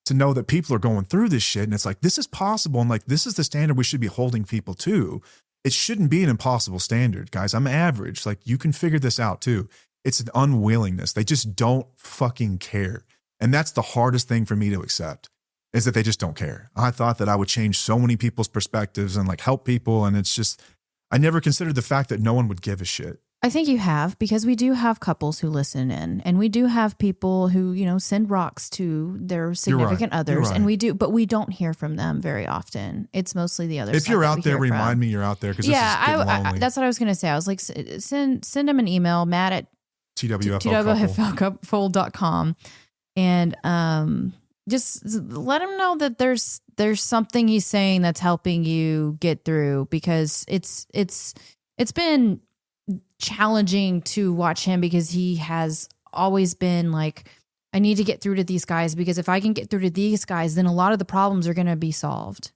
to know that people are going through this shit. And it's like, this is possible. And like, this is the standard we should be holding people to. It shouldn't be an impossible standard, guys. I'm average. Like, you can figure this out too. It's an unwillingness. They just don't fucking care. And that's the hardest thing for me to accept, is that they just don't care. I thought that I would change so many people's perspectives and like help people. And it's just, I never considered the fact that no one would give a shit. I think you have, because we do have couples who listen in, and we do have people who, send rocks to their significant others, and we do, but we don't hear from them very often. It's mostly the other. If you're out there, remind me you're out there, because this is getting lonely. That's what I was going to say. I was like, send them an email, Matt at twflcouple.com, and just let him know that there's something he's saying that's helping you get through, because it's been challenging to watch him, because he has always been like, I need to get through to these guys, because if I can get through to these guys, then a lot of the problems are going to be solved,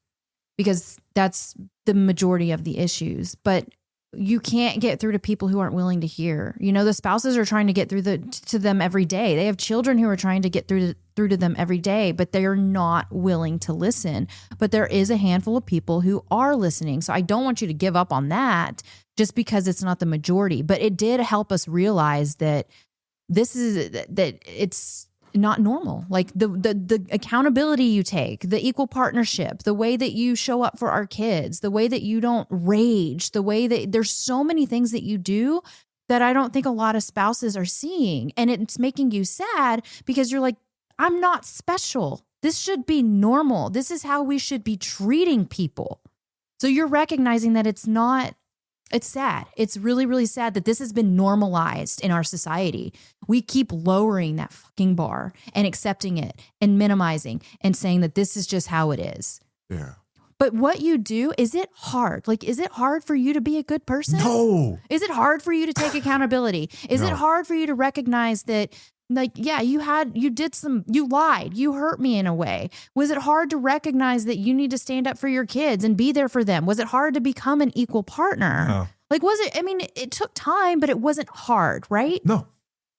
because that's the majority of the issues. But you can't get through to people who aren't willing to hear. The spouses are trying to get through to them every day. They have children who are trying to get through to them every day, but they are not willing to listen. But there is a handful of people who are listening. So I don't want you to give up on that just because it's not the majority. But it did help us realize that it's not normal. Like the accountability you take, the equal partnership, the way that you show up for our kids, the way that you don't rage, the way that there's so many things that you do that I don't think a lot of spouses are seeing. And it's making you sad, because you're like, I'm not special. This should be normal. This is how we should be treating people. So you're recognizing that it's not. It's sad. It's really, really sad that this has been normalized in our society. We keep lowering that fucking bar and accepting it and minimizing and saying that this is just how it is. Yeah. But what you do, is it hard? Like, is it hard for you to be a good person? No. Is it hard for you to take accountability? Is it hard for you to recognize that, like, yeah, you lied, you hurt me in a way? Was it hard to recognize that you need to stand up for your kids and be there for them? Was it hard to become an equal partner? No. Like, was it, I mean, it took time, but it wasn't hard, right? No,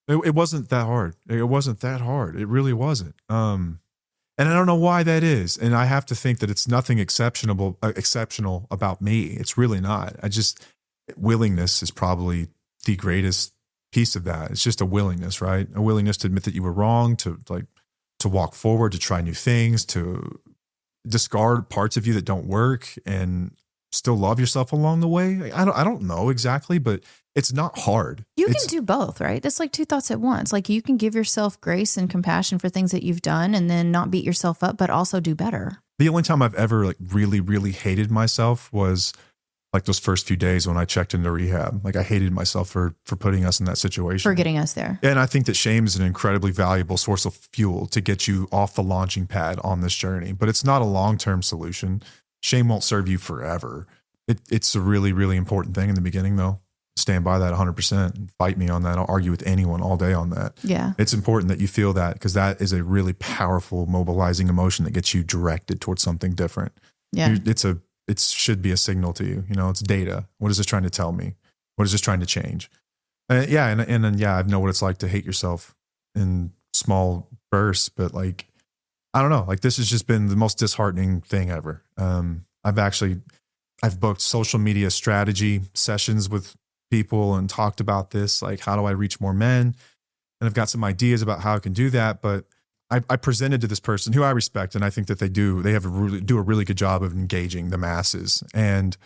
it wasn't that hard. It wasn't that hard. It really wasn't. And I don't know why that is. And I have to think that it's nothing exceptional about me. It's really not. Willingness is probably the greatest piece of that. It's just a willingness, right? A willingness to admit that you were wrong, to walk forward, to try new things, to discard parts of you that don't work, and still love yourself along the way. I don't know exactly, but it's not hard. You can do both, right? That's like two thoughts at once. Like, you can give yourself grace and compassion for things that you've done, and then not beat yourself up, but also do better. The only time I've ever like really, really hated myself was like those first few days when I checked into rehab. Like, I hated myself for putting us in that situation. For getting us there. And I think that shame is an incredibly valuable source of fuel to get you off the launching pad on this journey, but it's not a long-term solution. Shame won't serve you forever. It's a really, really important thing in the beginning, though. Stand by that 100% and fight me on that. I'll argue with anyone all day on that. Yeah. It's important that you feel that, because that is a really powerful, mobilizing emotion that gets you directed towards something different. Yeah. It should be a signal to you. It's data. What is this trying to tell me? What is this trying to change? And then I know what it's like to hate yourself in small bursts, but like, I don't know, like, this has just been the most disheartening thing ever. I've booked social media strategy sessions with people and talked about this, like, how do I reach more men? And I've got some ideas about how I can do that, but I presented to this person who I respect, and I think that they do a really good job of engaging the masses. And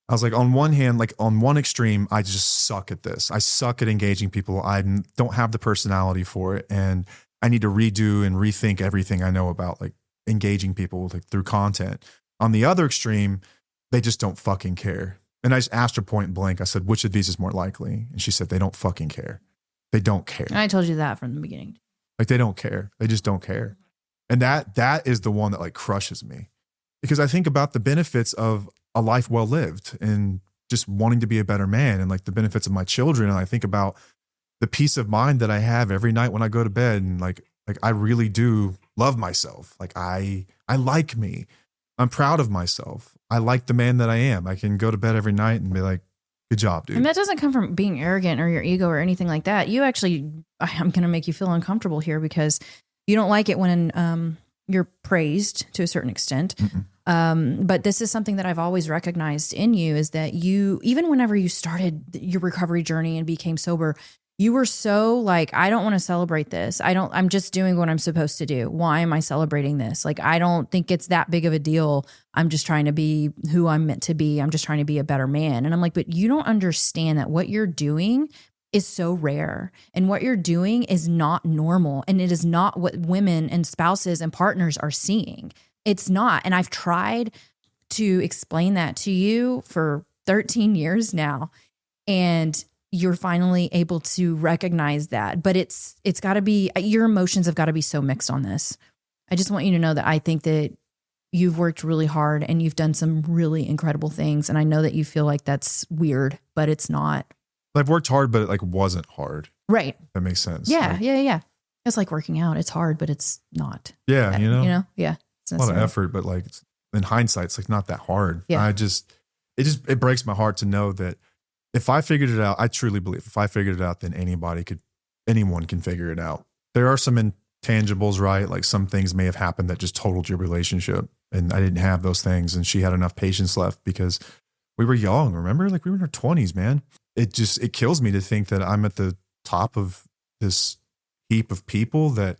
I was like, on one hand, like, on one extreme, I just suck at this. I suck at engaging people. I don't have the personality for it. And I need to redo and rethink everything I know about, like, engaging people, like, through content. On the other extreme, they just don't fucking care. And I just asked her point blank. I said, which of these is more likely? And she said, they don't fucking care. They don't care. And I told you that from the beginning. Like, they don't care. They just don't care. And that is the one that, like, crushes me, because I think about the benefits of a life well lived and just wanting to be a better man, and like the benefits of my children. And I think about the peace of mind that I have every night when I go to bed. And like I really do love myself. Like, I like me. I'm proud of myself. I like the man that I am. I can go to bed every night and be like, good job, dude. And that doesn't come from being arrogant or your ego or anything like that. You actually, I'm going to make you feel uncomfortable here, because you don't like it when you're praised to a certain extent. But this is something that I've always recognized in you, is that you, even whenever you started your recovery journey and became sober, You were so like, I don't want to celebrate this. I'm just doing what I'm supposed to do. Why am I celebrating this? Like, I don't think it's that big of a deal. I'm just trying to be who I'm meant to be. I'm just trying to be a better man. And I'm like, but you don't understand that what you're doing is so rare. And what you're doing is not normal. And it is not what women and spouses and partners are seeing. It's not. And I've tried to explain that to you for 13 years now. And you're finally able to recognize that. But it's got to be, your emotions have got to be so mixed on this. I just want you to know that I think that you've worked really hard and you've done some really incredible things. And I know that you feel like that's weird, but it's not. I've worked hard, but it like wasn't hard. Right. That makes sense. Yeah. Like, Yeah. It's like working out. It's hard, but it's not. Yeah. Yeah. It's a lot of effort, but like in hindsight, it's like not that hard. Yeah. It breaks my heart to know that if I figured it out, I truly believe if I figured it out, then anyone can figure it out. There are some intangibles, right? Like some things may have happened that just totaled your relationship. And I didn't have those things. And she had enough patience left because we were young. Remember? Like we were in our 20s, man. It kills me to think that I'm at the top of this heap of people that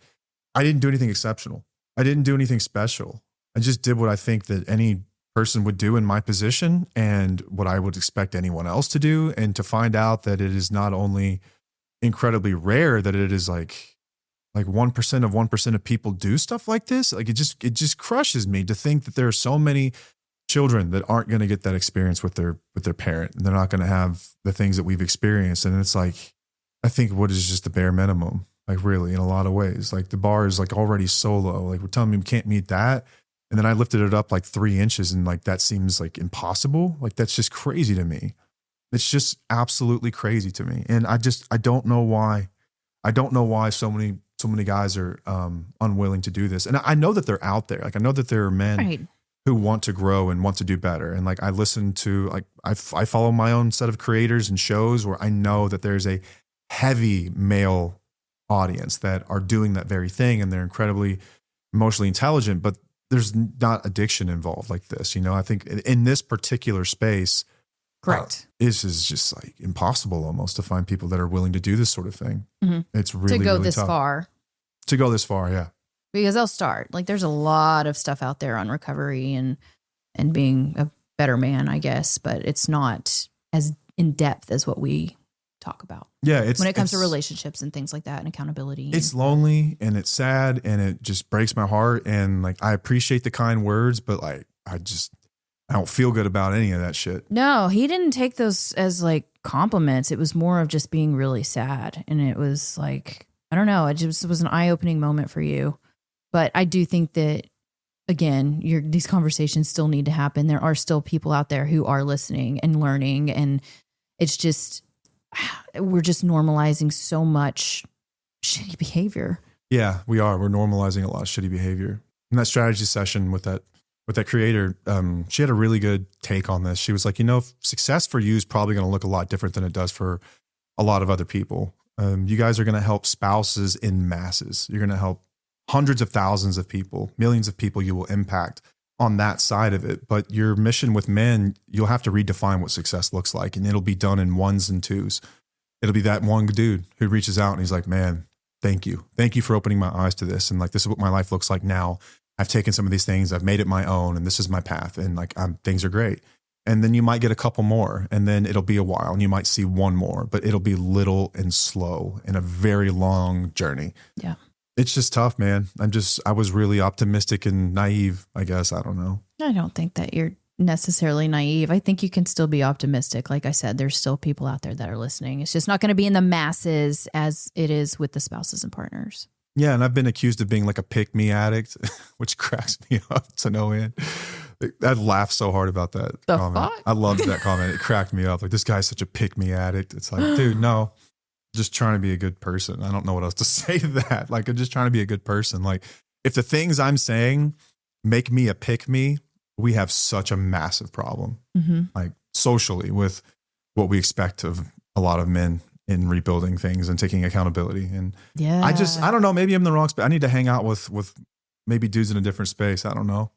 I didn't do anything exceptional. I didn't do anything special. I just did what I think that any person would do in my position and what I would expect anyone else to do. And to find out that it is not only incredibly rare, that it is like 1% of 1% of people do stuff like this. Like it just crushes me to think that there are so many children that aren't going to get that experience with their parent. And they're not going to have the things that we've experienced. And it's like, I think what is just the bare minimum, like really in a lot of ways, like the bar is like already so low. Like we're telling me we can't meet that. And then I lifted it up like 3 inches and like, that seems like impossible. Like, that's just crazy to me. It's just absolutely crazy to me. And I don't know why. I don't know why so many guys are unwilling to do this. And I know that they're out there. Like, I know that there are men who want to grow and want to do better. And like, I listen to, like, I follow my own set of creators and shows where I know that there's a heavy male audience that are doing that very thing. And they're incredibly emotionally intelligent, but there's not addiction involved like this. I think in this particular space, correct. This is just like impossible almost to find people that are willing to do this sort of thing. Mm-hmm. It's really, to go really this tough. far. To go this far. Yeah. Because they'll start. Like, there's a lot of stuff out there on recovery and being a better man, I guess, but it's not as in depth as what we talk about. Yeah. When it comes to relationships and things like that and accountability. It's lonely and it's sad and it just breaks my heart. And like, I appreciate the kind words, but like, I don't feel good about any of that shit. No, he didn't take those as like compliments. It was more of just being really sad. And it was like, I don't know. It was an eye-opening moment for you. But I do think that, again, these conversations still need to happen. There are still people out there who are listening and learning. And it's just, we're just normalizing so much shitty behavior. Yeah, we are. We're normalizing a lot of shitty behavior. In that strategy session with that creator, she had a really good take on this. She was like, success for you is probably going to look a lot different than it does for a lot of other people. You guys are going to help spouses in masses. You're going to help hundreds of thousands of people, millions of people you will impact on that side of it. But your mission with men, you'll have to redefine what success looks like. And it'll be done in ones and twos. It'll be that one dude who reaches out and he's like, man, thank you. Thank you for opening my eyes to this. And like, this is what my life looks like now. I've taken some of these things, I've made it my own, and this is my path. And like, things are great. And then you might get a couple more, and then it'll be a while and you might see one more, but it'll be little and slow and a very long journey. Yeah. It's just tough, man. I was really optimistic and naive, I guess. I don't know. I don't think that you're necessarily naive. I think you can still be optimistic. Like I said, there's still people out there that are listening. It's just not going to be in the masses as it is with the spouses and partners. Yeah. And I've been accused of being like a pick-me addict, which cracks me up to no end. I laughed so hard about that comment. Fuck? I loved that comment. It cracked me up. Like, this guy's such a pick-me addict. It's like, dude, no. Just trying to be a good person. I don't know what else to say to that. Like, I'm just trying to be a good person. Like, if the things I'm saying make me a pick me, we have such a massive problem, like socially, with what we expect of a lot of men in rebuilding things and taking accountability. And yeah, I don't know, maybe I'm in the wrong space. I need to hang out with maybe dudes in a different space. I don't know.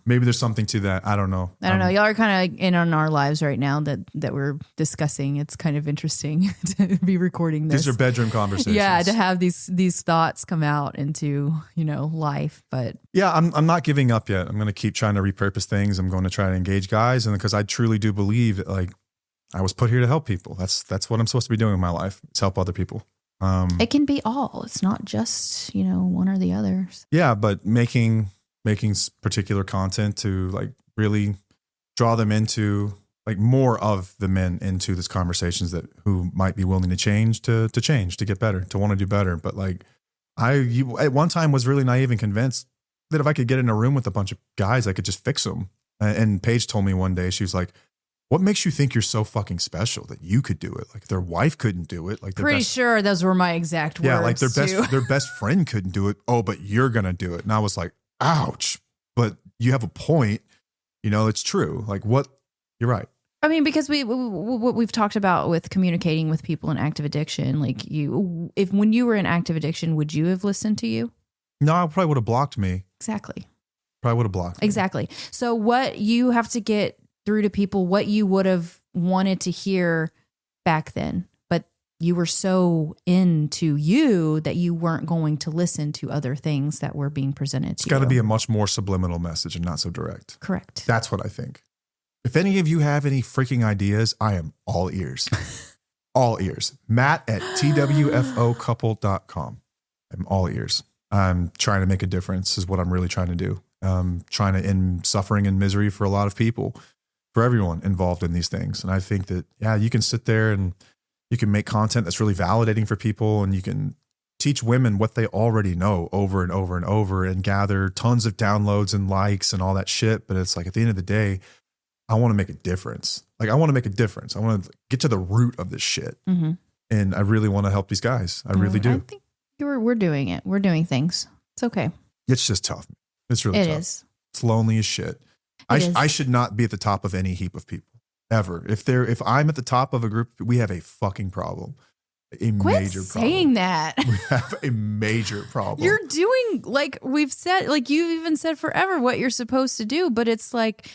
Maybe there's something to that. I don't know. I don't know. Y'all are kind of in on our lives right now that we're discussing. It's kind of interesting to be recording this. These are bedroom conversations. Yeah, to have these thoughts come out into, life. But yeah, I'm not giving up yet. I'm going to keep trying to repurpose things. I'm going to try to engage guys, and because I truly do believe that, like, I was put here to help people. That's what I'm supposed to be doing in my life. Is help other people. It can be all. It's not just one or the other. Yeah, but making particular content to like really draw them into like more of the men into these conversations that who might be willing to change to get better, to want to do better. But like I at one time was really naive and convinced that if I could get in a room with a bunch of guys, I could just fix them. And Paige told me one day, she was like, what makes you think you're so fucking special that you could do it? Like their wife couldn't do it. Like pretty sure those were my exact words. Yeah, like their best friend couldn't do it. Oh, but you're gonna do it. And I was like, ouch. But you have a point. It's true. Like what? You're right. I mean, because what we've talked about with communicating with people in active addiction, like when you were in active addiction, would you have listened to you? No, I probably would have blocked me. Exactly. Probably would have blocked me. Exactly. So what you have to get through to people, what you would have wanted to hear back then, but you were so into you that you weren't going to listen to other things that were being presented to you. It's got to be a much more subliminal message and not so direct. Correct. That's what I think. If any of you have any freaking ideas, I am all ears. All ears. Matt at twfocouple.com. I'm all ears. I'm trying to make a difference is what I'm really trying to do. Trying to end suffering and misery for a lot of people, for everyone involved in these things. And I think that, yeah, you can sit there and you can make content that's really validating for people, and you can teach women what they already know over and over and over and gather tons of downloads and likes and all that shit. But it's like, at the end of the day, I want to make a difference. Like I want to make a difference. I want to get to the root of this shit. Mm-hmm. And I really want to help these guys. I really do. I think we're doing it. We're doing things. It's okay. It's just tough. It's really tough. It is. It's lonely as shit. I should not be at the top of any heap of people ever. If I'm at the top of a group, we have a fucking problem. Quit major saying that. We have a major problem. You're doing, like we've said, like you've even said forever what you're supposed to do, but it's like,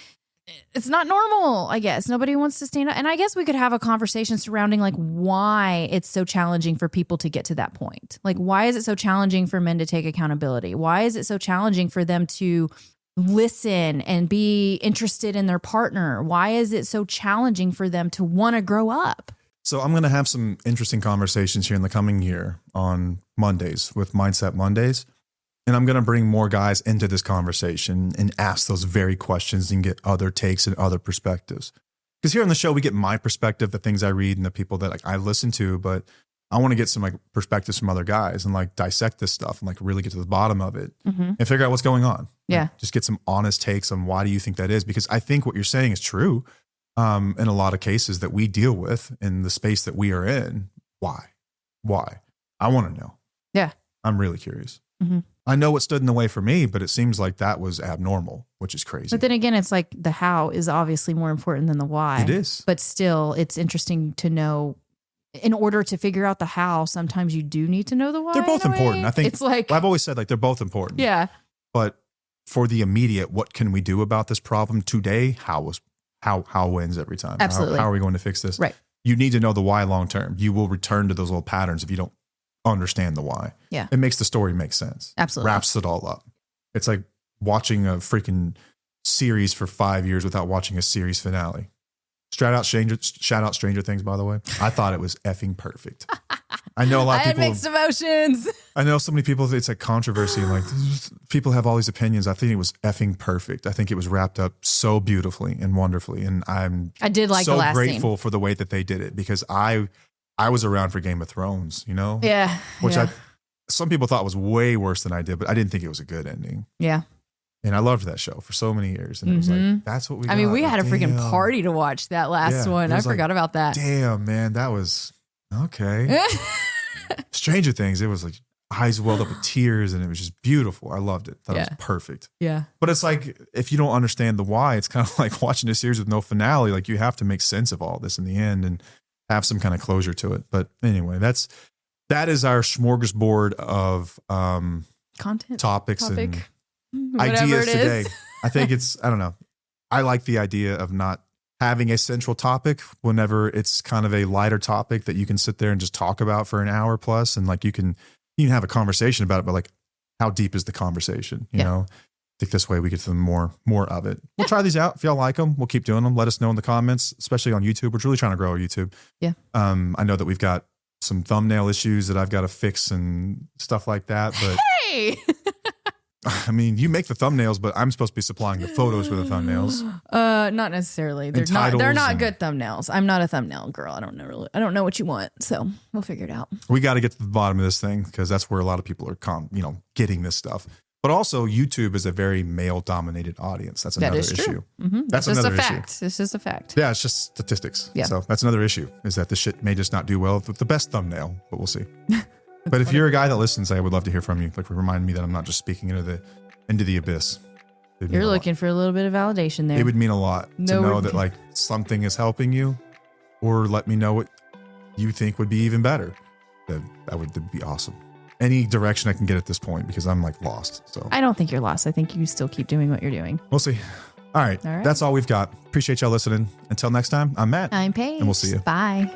it's not normal, I guess. Nobody wants to stand up. And I guess we could have a conversation surrounding like why it's so challenging for people to get to that point. Like, why is it so challenging for men to take accountability? Why is it so challenging for them to listen and be interested in their partner? Why is it so challenging for them to want to grow up? So I'm going to have some interesting conversations here in the coming year on Mondays with Mindset Mondays. And I'm going to bring more guys into this conversation and ask those very questions and get other takes and other perspectives. Because here on the show, we get my perspective, the things I read and the people that like I listen to, but I want to get some like perspectives from other guys and like dissect this stuff and like really get to the bottom of it and figure out what's going on. Yeah. Like, just get some honest takes on why do you think that is? Because I think what you're saying is true in a lot of cases that we deal with in the space that we are in. Why? I want to know. Yeah. I'm really curious. Mm-hmm. I know what stood in the way for me, but it seems like that was abnormal, which is crazy. But then again, it's like the how is obviously more important than the why. It is. But still, it's interesting to know in order to figure out the how, sometimes you do need to know the why. They're both important. I think it's like, I've always said like they're both important. Yeah. But for the immediate, what can we do about this problem today? How wins every time? Absolutely. How are we going to fix this? Right. You need to know the why long term. You will return to those old patterns if you don't understand the why. Yeah. It makes the story make sense. Absolutely. Wraps it all up. It's like watching a freaking series for 5 years without watching a series finale. Shout out Stranger Things, by the way. I thought it was effing perfect. I know a lot of people. I had mixed emotions. I know so many people, it's like controversy and like people have all these opinions. I think it was effing perfect. I think it was wrapped up so beautifully and wonderfully. And I did like the last grateful for the way that they did it because I was around for Game of Thrones, you know? Yeah. Which some people thought was way worse than I did, but I didn't think it was a good ending. Yeah. And I loved that show for so many years. And it was like, that's what we got. I mean, we had a freaking party to watch that last one. I forgot about that. Damn, man, that was okay. Stranger Things, it was like eyes welled up with tears and it was just beautiful. I loved it. That was perfect. Yeah. But it's like, if you don't understand the why, it's kind of like watching a series with no finale. Like you have to make sense of all this in the end and have some kind of closure to it. But anyway, that is our smorgasbord of content, topics topic, and ideas today. I think I don't know. I like the idea of not having a central topic whenever it's kind of a lighter topic that you can sit there and just talk about for an hour plus. And like, you can have a conversation about it, but like, how deep is the conversation? You know, I think this way we get to the more of it. We'll try these out. If y'all like them, we'll keep doing them. Let us know in the comments, especially on YouTube. We're really trying to grow our YouTube. Yeah. I know that we've got some thumbnail issues that I've got to fix and stuff like that, but Hey. I mean, you make the thumbnails, but I'm supposed to be supplying the photos for the thumbnails. Not necessarily. They're not good thumbnails. I'm not a thumbnail girl. I don't know what you want. So we'll figure it out. We got to get to the bottom of this thing because that's where a lot of people are getting this stuff. But also YouTube is a very male dominated audience. That's another issue. Mm-hmm. That's just another a issue. fact. It's just a fact. Yeah, it's just statistics. Yeah. So that's another issue, is that the shit may just not do well with the best thumbnail, but we'll see. But if you're a guy that listens, I would love to hear from you. Like, remind me that I'm not just speaking into the abyss. You're looking for a little bit of validation there. It would mean a lot to know that like something is helping you, or let me know what you think would be even better. That would be awesome. Any direction I can get at this point, because I'm like lost. So I don't think you're lost. I think you still keep doing what you're doing. We'll see. All right. That's all we've got. Appreciate y'all listening. Until next time, I'm Matt. I'm Paige. And we'll see you. Bye.